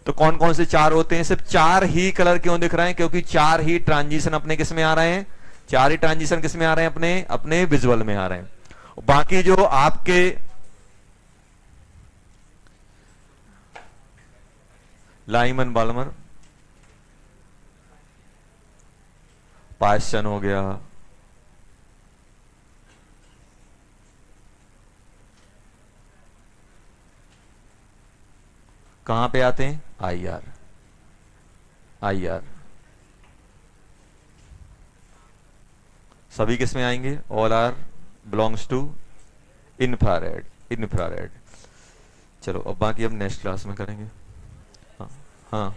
तो कौन कौन से 4 होते हैं? सिर्फ 4 ही कलर क्यों दिख रहे हैं? क्योंकि 4 ही ट्रांजिशन अपने किस में आ रहे हैं? 4 ही ट्रांजिशन किस में आ रहे हैं? अपने अपने विजुअल में आ रहे हैं। बाकी जो आपके लाइमन, बाल्मर, पास्सन हो गया, कहां पे आते हैं? आईआर। आईआर सभी किस में आएंगे? All are belongs to infrared. Infrared. चलो, अब बाकी हम नेक्स्ट क्लास में करेंगे। हाँ हाँ,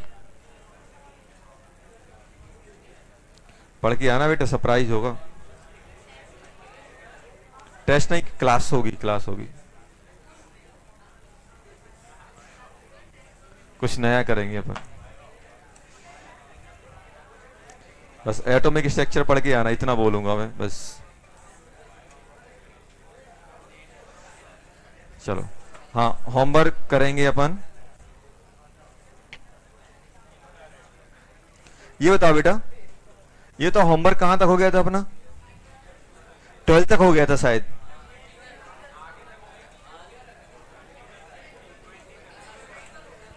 पढ़ के आना बेटा, सरप्राइज होगा। टेस्ट नहीं, क्लास होगी, क्लास होगी। कुछ नया करेंगे अपन। बस एटॉमिक स्ट्रक्चर पढ़ के आना, इतना बोलूंगा मैं बस। चलो, हाँ होमवर्क करेंगे अपन। ये बताओ बेटा, ये तो होमवर्क कहां तक हो गया था अपना? 12 तक हो गया था शायद।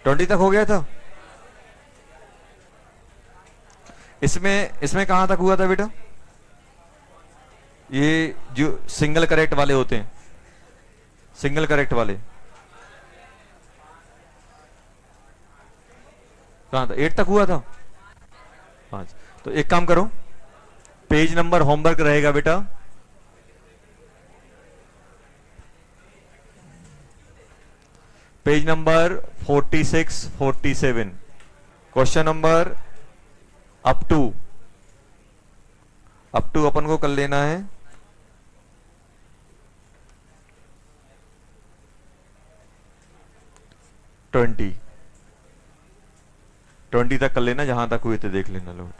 ट्वेंटी तक हो गया था। इसमें इसमें कहां तक हुआ था बेटा? ये जो सिंगल करेक्ट वाले होते हैं, सिंगल करेक्ट वाले कहां था? 8 तक हुआ था। 5। तो एक काम करो, पेज नंबर होमवर्क रहेगा बेटा, page number 46, 47, question number up to अपन को कर लेना है 20 तक कर लेना, जहां तक हुए थे देख लेना लोग।